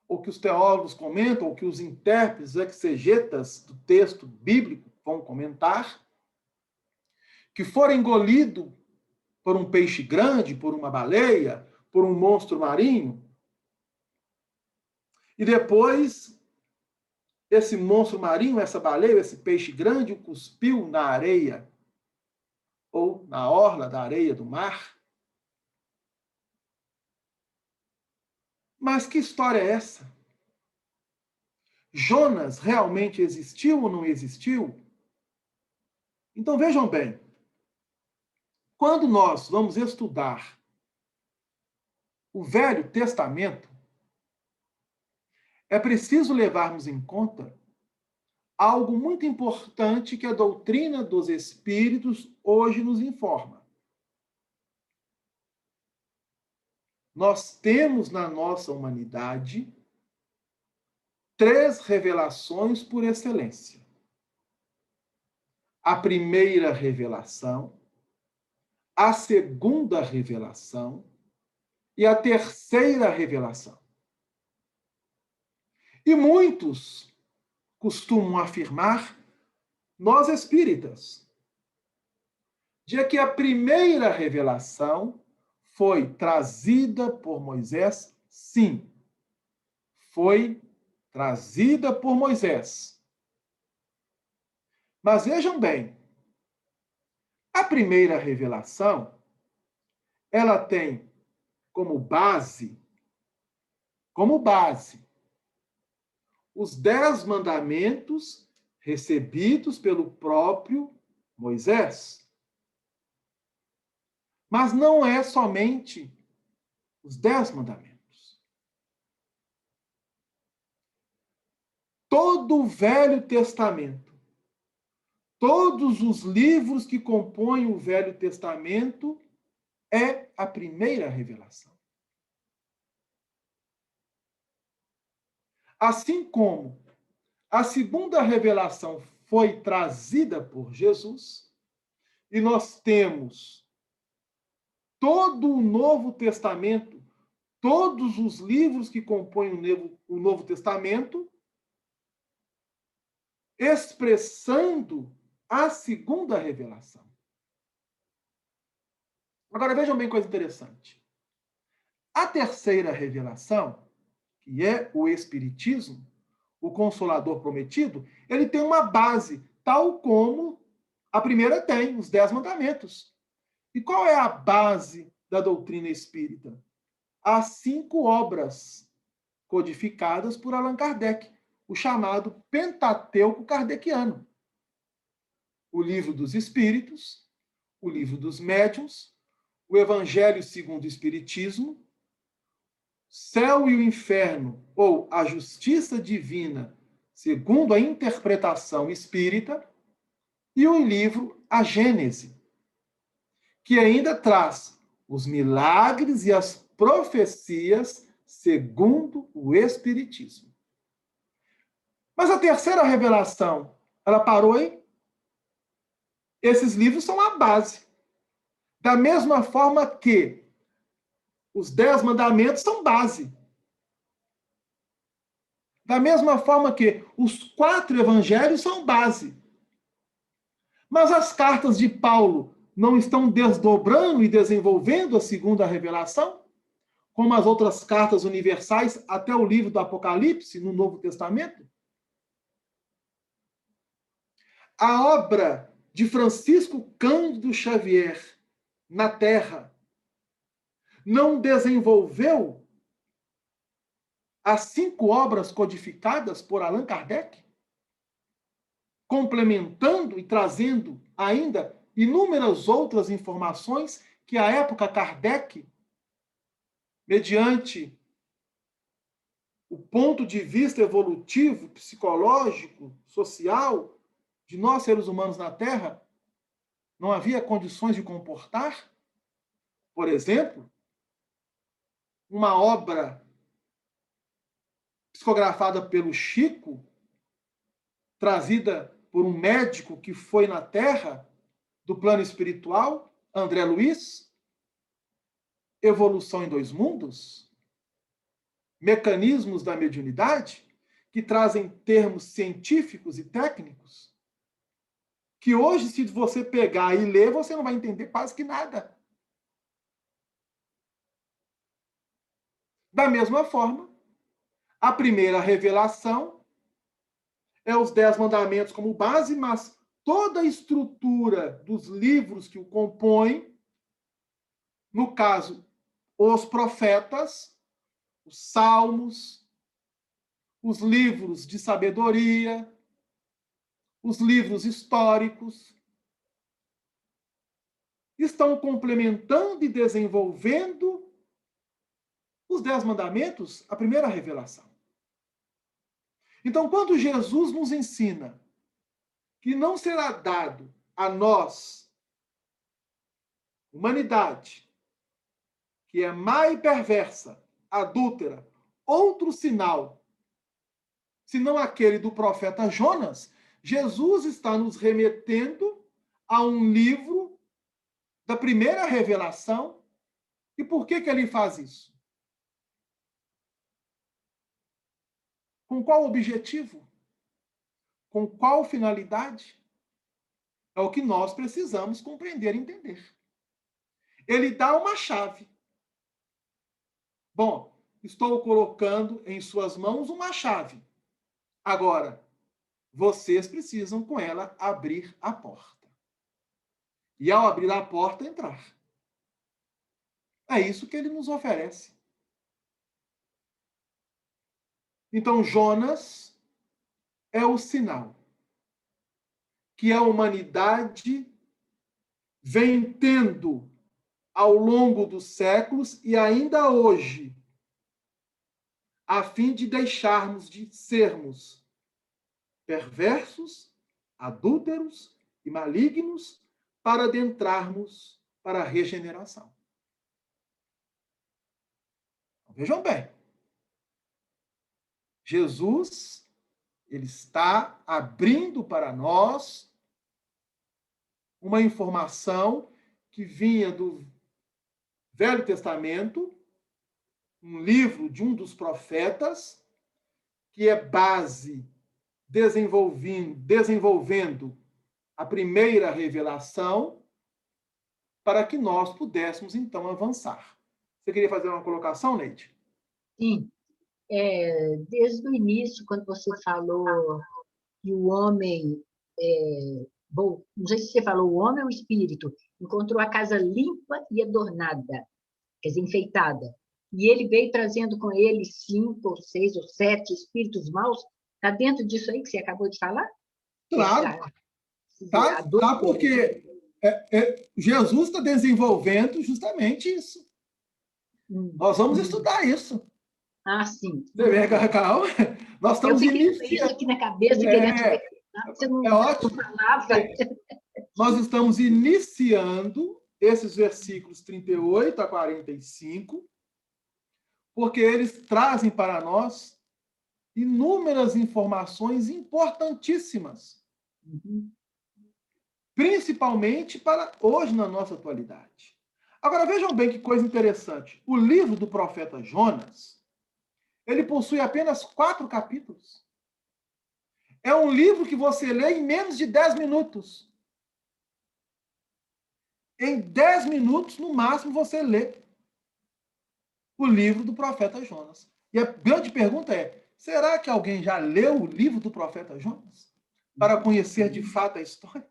ou que os teólogos comentam, ou que os intérpretes, exegetas do texto bíblico vão comentar, que for engolido por um peixe grande, por uma baleia, por um monstro marinho, e depois esse monstro marinho, essa baleia, esse peixe grande, o cuspiu na areia, ou na orla da areia do mar. Mas que história é essa? Jonas realmente existiu ou não existiu? Então vejam bem, quando nós vamos estudar o Velho Testamento, é preciso levarmos em conta algo muito importante que a doutrina dos espíritos hoje nos informa. Nós temos na nossa humanidade 3 revelações por excelência. A primeira revelação, a segunda revelação e a terceira revelação. E muitos costumam afirmar, nós espíritas, de que a primeira revelação foi trazida por Moisés, sim, foi trazida por Moisés. Mas vejam bem, a primeira revelação, ela tem como base, os 10 mandamentos recebidos pelo próprio Moisés. Mas não é somente os 10 mandamentos. Todo o Velho Testamento, todos os livros que compõem o Velho Testamento é a primeira revelação. Assim como a segunda revelação foi trazida por Jesus, e nós temos todo o Novo Testamento, todos os livros que compõem o Novo Testamento, expressando a segunda revelação. Agora vejam bem coisa interessante. A terceira revelação, que é o Espiritismo, o Consolador Prometido, ele tem uma base, tal como a primeira tem, os 10 mandamentos. E qual é a base da doutrina espírita? As 5 obras codificadas por Allan Kardec, o chamado Pentateuco Kardeciano. O Livro dos Espíritos, o Livro dos Médiuns, o Evangelho segundo o Espiritismo, Céu e o Inferno, ou a Justiça Divina, segundo a interpretação espírita, e o livro A Gênese, que ainda traz os milagres e as profecias segundo o Espiritismo. Mas a terceira revelação, ela parou aí? Esses livros são a base. Da mesma forma que os 10 mandamentos são base. Da mesma forma que os 4 evangelhos são base. Mas as cartas de Paulo não estão desdobrando e desenvolvendo a segunda revelação? Como as outras cartas universais, até o livro do Apocalipse, no Novo Testamento? A obra de Francisco Cândido Xavier, Na Terra, não desenvolveu as 5 obras codificadas por Allan Kardec? Complementando e trazendo ainda inúmeras outras informações que, à época, Kardec, mediante o ponto de vista evolutivo, psicológico, social de nós, seres humanos na Terra, não havia condições de comportar? Por exemplo, uma obra psicografada pelo Chico, trazida por um médico que foi na Terra, do plano espiritual, André Luiz, Evolução em 2 Mundos, Mecanismos da Mediunidade, que trazem termos científicos e técnicos, que hoje, se você pegar e ler, você não vai entender quase que nada. Da mesma forma, a primeira revelação é os 10 mandamentos como base, mas toda a estrutura dos livros que o compõem, no caso, os profetas, os salmos, os livros de sabedoria, os livros históricos, estão complementando e desenvolvendo os 10 mandamentos, a primeira revelação. Então, quando Jesus nos ensina que não será dado a nós, humanidade, que é má e perversa, adúltera, outro sinal, senão aquele do profeta Jonas, Jesus está nos remetendo a um livro da primeira revelação. E por que ele faz isso? Com qual objetivo? Com qual finalidade? É o que nós precisamos compreender e entender. Ele dá uma chave. Bom, estou colocando em suas mãos uma chave. Agora, vocês precisam com ela abrir a porta. E ao abrir a porta, entrar. É isso que ele nos oferece. Então, Jonas é o sinal que a humanidade vem tendo ao longo dos séculos e ainda hoje, a fim de deixarmos de sermos perversos, adúlteros e malignos para adentrarmos para a regeneração. Vejam bem, Jesus, ele está abrindo para nós uma informação que vinha do Velho Testamento, um livro de um dos profetas, que é base desenvolvendo a primeira revelação, para que nós pudéssemos, então, avançar. Você queria fazer uma colocação, Neide? Sim. Desde o início, quando você falou que o homem, bom, não sei se você falou o homem ou o espírito, encontrou a casa limpa e adornada, quer dizer, enfeitada. E ele veio trazendo com ele 5 ou 6 ou 7 espíritos maus. Está dentro disso aí que você acabou de falar? Claro, tá porque Jesus está desenvolvendo justamente isso. Nós vamos estudar isso. Ah, sim. Você vê, Cacau? Nós estamos iniciando. Isso aqui na cabeça, querendo ver. Você não, ótimo. Não falava. Nós estamos iniciando esses versículos 38 a 45, porque eles trazem para nós inúmeras informações importantíssimas, principalmente para hoje, na nossa atualidade. Agora, vejam bem que coisa interessante. O livro do profeta Jonas, ele possui apenas 4 capítulos. É um livro que você lê em menos de 10 minutos. Em 10 minutos, no máximo, você lê o livro do profeta Jonas. E a grande pergunta é, será que alguém já leu o livro do profeta Jonas? Para conhecer de fato a história?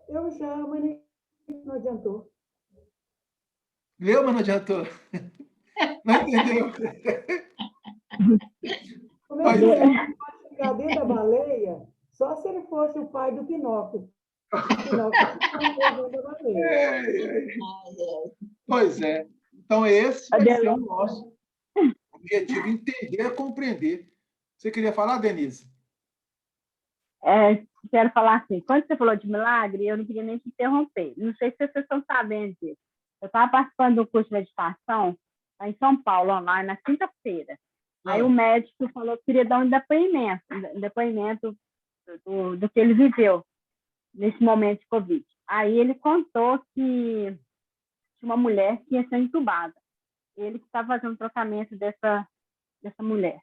Eu já, mas não adiantou. Leu, mas não adiantou. Não entendeu? Como é que ele pode ficar dentro da baleia só se ele fosse o pai do Pinóquio? O Pinóquio ficou dentro da baleia. Pois é. Então, esse vai ser o nosso objetivo, entender e compreender. Você queria falar, Denise? Quero falar assim, quando você falou de milagre, eu não queria nem te interromper. Não sei se vocês estão sabendo disso. Eu estava participando do curso de meditação lá em São Paulo, online, na quinta-feira. Aí o médico falou que queria dar um depoimento do que ele viveu nesse momento de Covid. Aí ele contou que tinha uma mulher que ia ser entubada. Ele que estava fazendo tratamento dessa mulher,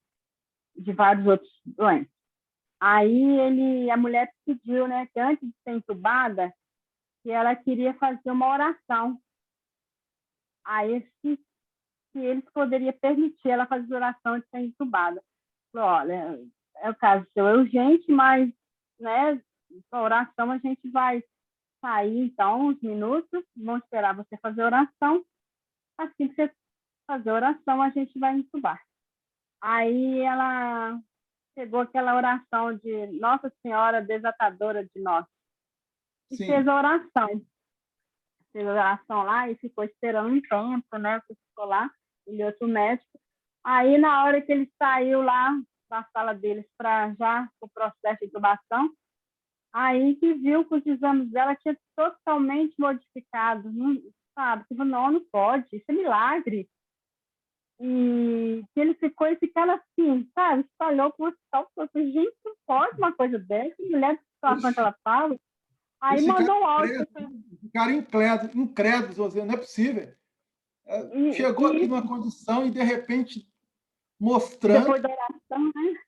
de vários outros doentes. Aí a mulher pediu, né, que antes de ser entubada, que ela queria fazer uma oração. Aí se eles poderiam permitir ela fazer oração de ser entubada. Falou, olha, o caso seu é urgente, mas, né, a oração a gente vai sair, então, uns minutos, vão esperar você fazer oração. Assim que você fazer oração, a gente vai entubar. Aí ela pegou aquela oração de Nossa Senhora Desatadora de Nós e fez a oração. Fez a oração lá e ficou esperando um tempo, né? Ficou lá, ele outro médico. Aí, na hora que ele saiu lá da sala deles para já o processo de intubação, aí que viu que os exames dela tinha totalmente modificado, não, sabe? Tipo, não pode, isso é milagre. E que ele ficou e ficava assim, sabe? Espalhou com o hospital, falou assim, gente, não pode uma coisa dessa, mulher de situação que ela estava. Aí mandou um áudio. Ficaram incrédulos, não é possível. Chegou aqui numa condição e, de repente, mostrando depois da oração, né?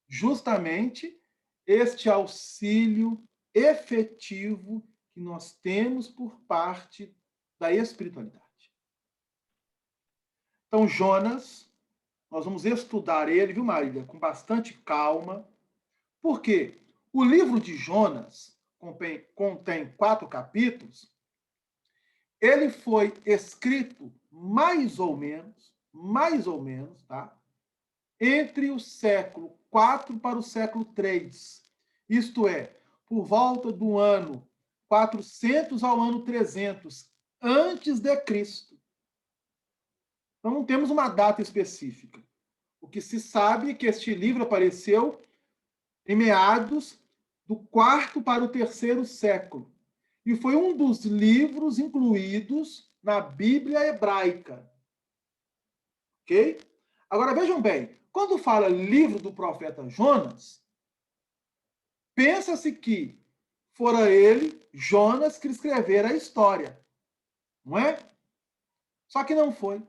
Justamente este auxílio efetivo que nós temos por parte da espiritualidade. Então, Jonas, nós vamos estudar ele, viu, Marília, com bastante calma. Por quê? O livro de Jonas contém 4 capítulos. Ele foi escrito mais ou menos, tá? Entre o século IV para o século III. Isto é, por volta do ano 400 ao ano 300 antes de Cristo. Então, não temos uma data específica. O que se sabe é que este livro apareceu em meados do 4º para o 3º século. E foi um dos livros incluídos na Bíblia hebraica. Ok? Agora, vejam bem, quando fala livro do profeta Jonas, pensa-se que fora ele, Jonas, que escrevera a história. Não é? Só que não foi.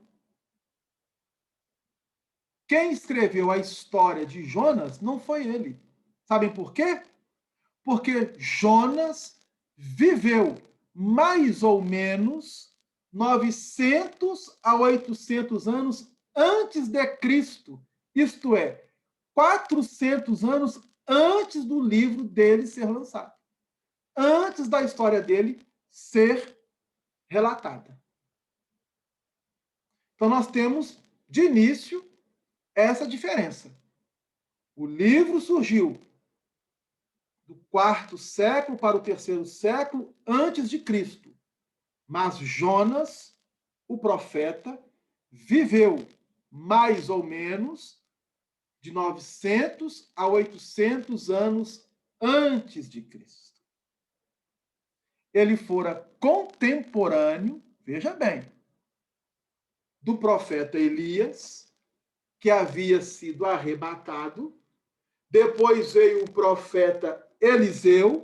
quem escreveu a história de Jonas não foi ele. Sabem por quê? Porque Jonas viveu mais ou menos 900 a 800 anos antes de Cristo. Isto é, 400 anos antes do livro dele ser lançado. Antes da história dele ser relatada. Então, nós temos, de início, essa diferença. O livro surgiu do 4º século para o 3º século antes de Cristo. Mas Jonas, o profeta, viveu mais ou menos de 900 a 800 anos antes de Cristo. Ele fora contemporâneo, veja bem, do profeta Elias, que havia sido arrebatado. Depois veio o profeta Eliseu,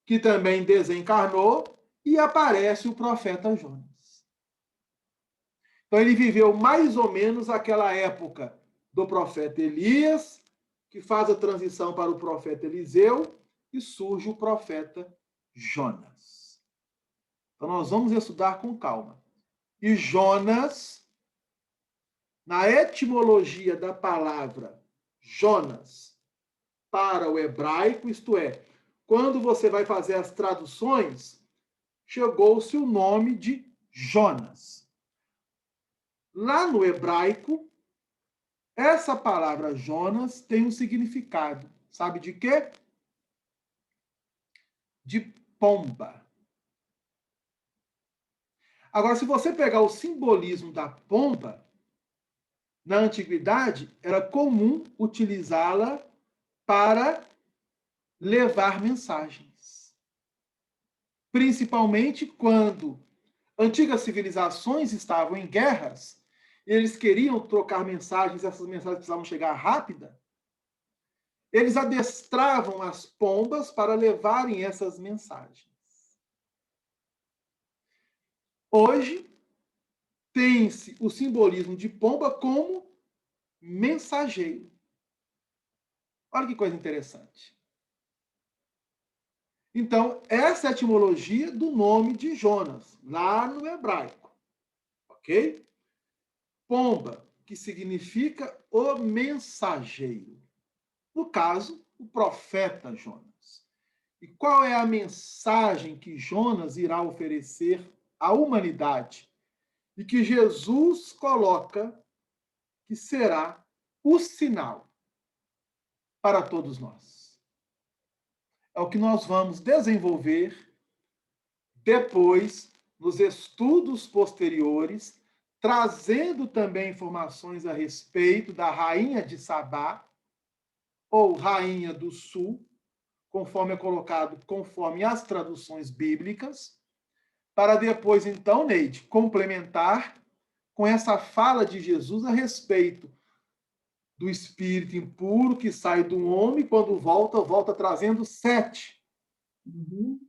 que também desencarnou, e aparece o profeta Jonas. Então, ele viveu mais ou menos aquela época do profeta Elias, que faz a transição para o profeta Eliseu, e surge o profeta Jonas. Então, nós vamos estudar com calma. E Jonas, na etimologia da palavra Jonas para o hebraico, isto é, quando você vai fazer as traduções, chegou-se o nome de Jonas. Lá no hebraico, essa palavra Jonas tem um significado. Sabe de quê? De pomba. Agora, se você pegar o simbolismo da pomba, na antiguidade, era comum utilizá-la para levar mensagens. Principalmente quando antigas civilizações estavam em guerras, eles queriam trocar mensagens, essas mensagens precisavam chegar rápida, eles adestravam as pombas para levarem essas mensagens. Hoje, tem-se o simbolismo de pomba como mensageiro. Olha que coisa interessante. Então, essa é a etimologia do nome de Jonas, lá no hebraico. Ok? Pomba, que significa o mensageiro. No caso, o profeta Jonas. E qual é a mensagem que Jonas irá oferecer à humanidade? E que Jesus coloca que será o sinal para todos nós. É o que nós vamos desenvolver depois, nos estudos posteriores, trazendo também informações a respeito da rainha de Sabá, ou rainha do sul, conforme é colocado, conforme as traduções bíblicas, para depois, então, Neide, complementar com essa fala de Jesus a respeito do espírito impuro que sai do homem, quando volta trazendo 7. Uhum.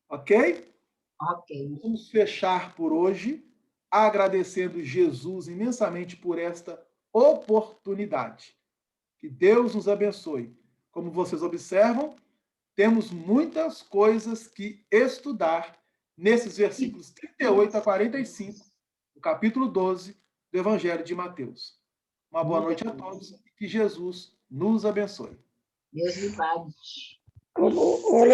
Ok? Ok. Vamos fechar por hoje, agradecendo Jesus imensamente por esta oportunidade. Que Deus nos abençoe. Como vocês observam, temos muitas coisas que estudar nesses versículos 38 a 45, do capítulo 12 do Evangelho de Mateus. Uma boa noite a todos e que Jesus nos abençoe. Deus lhe pague.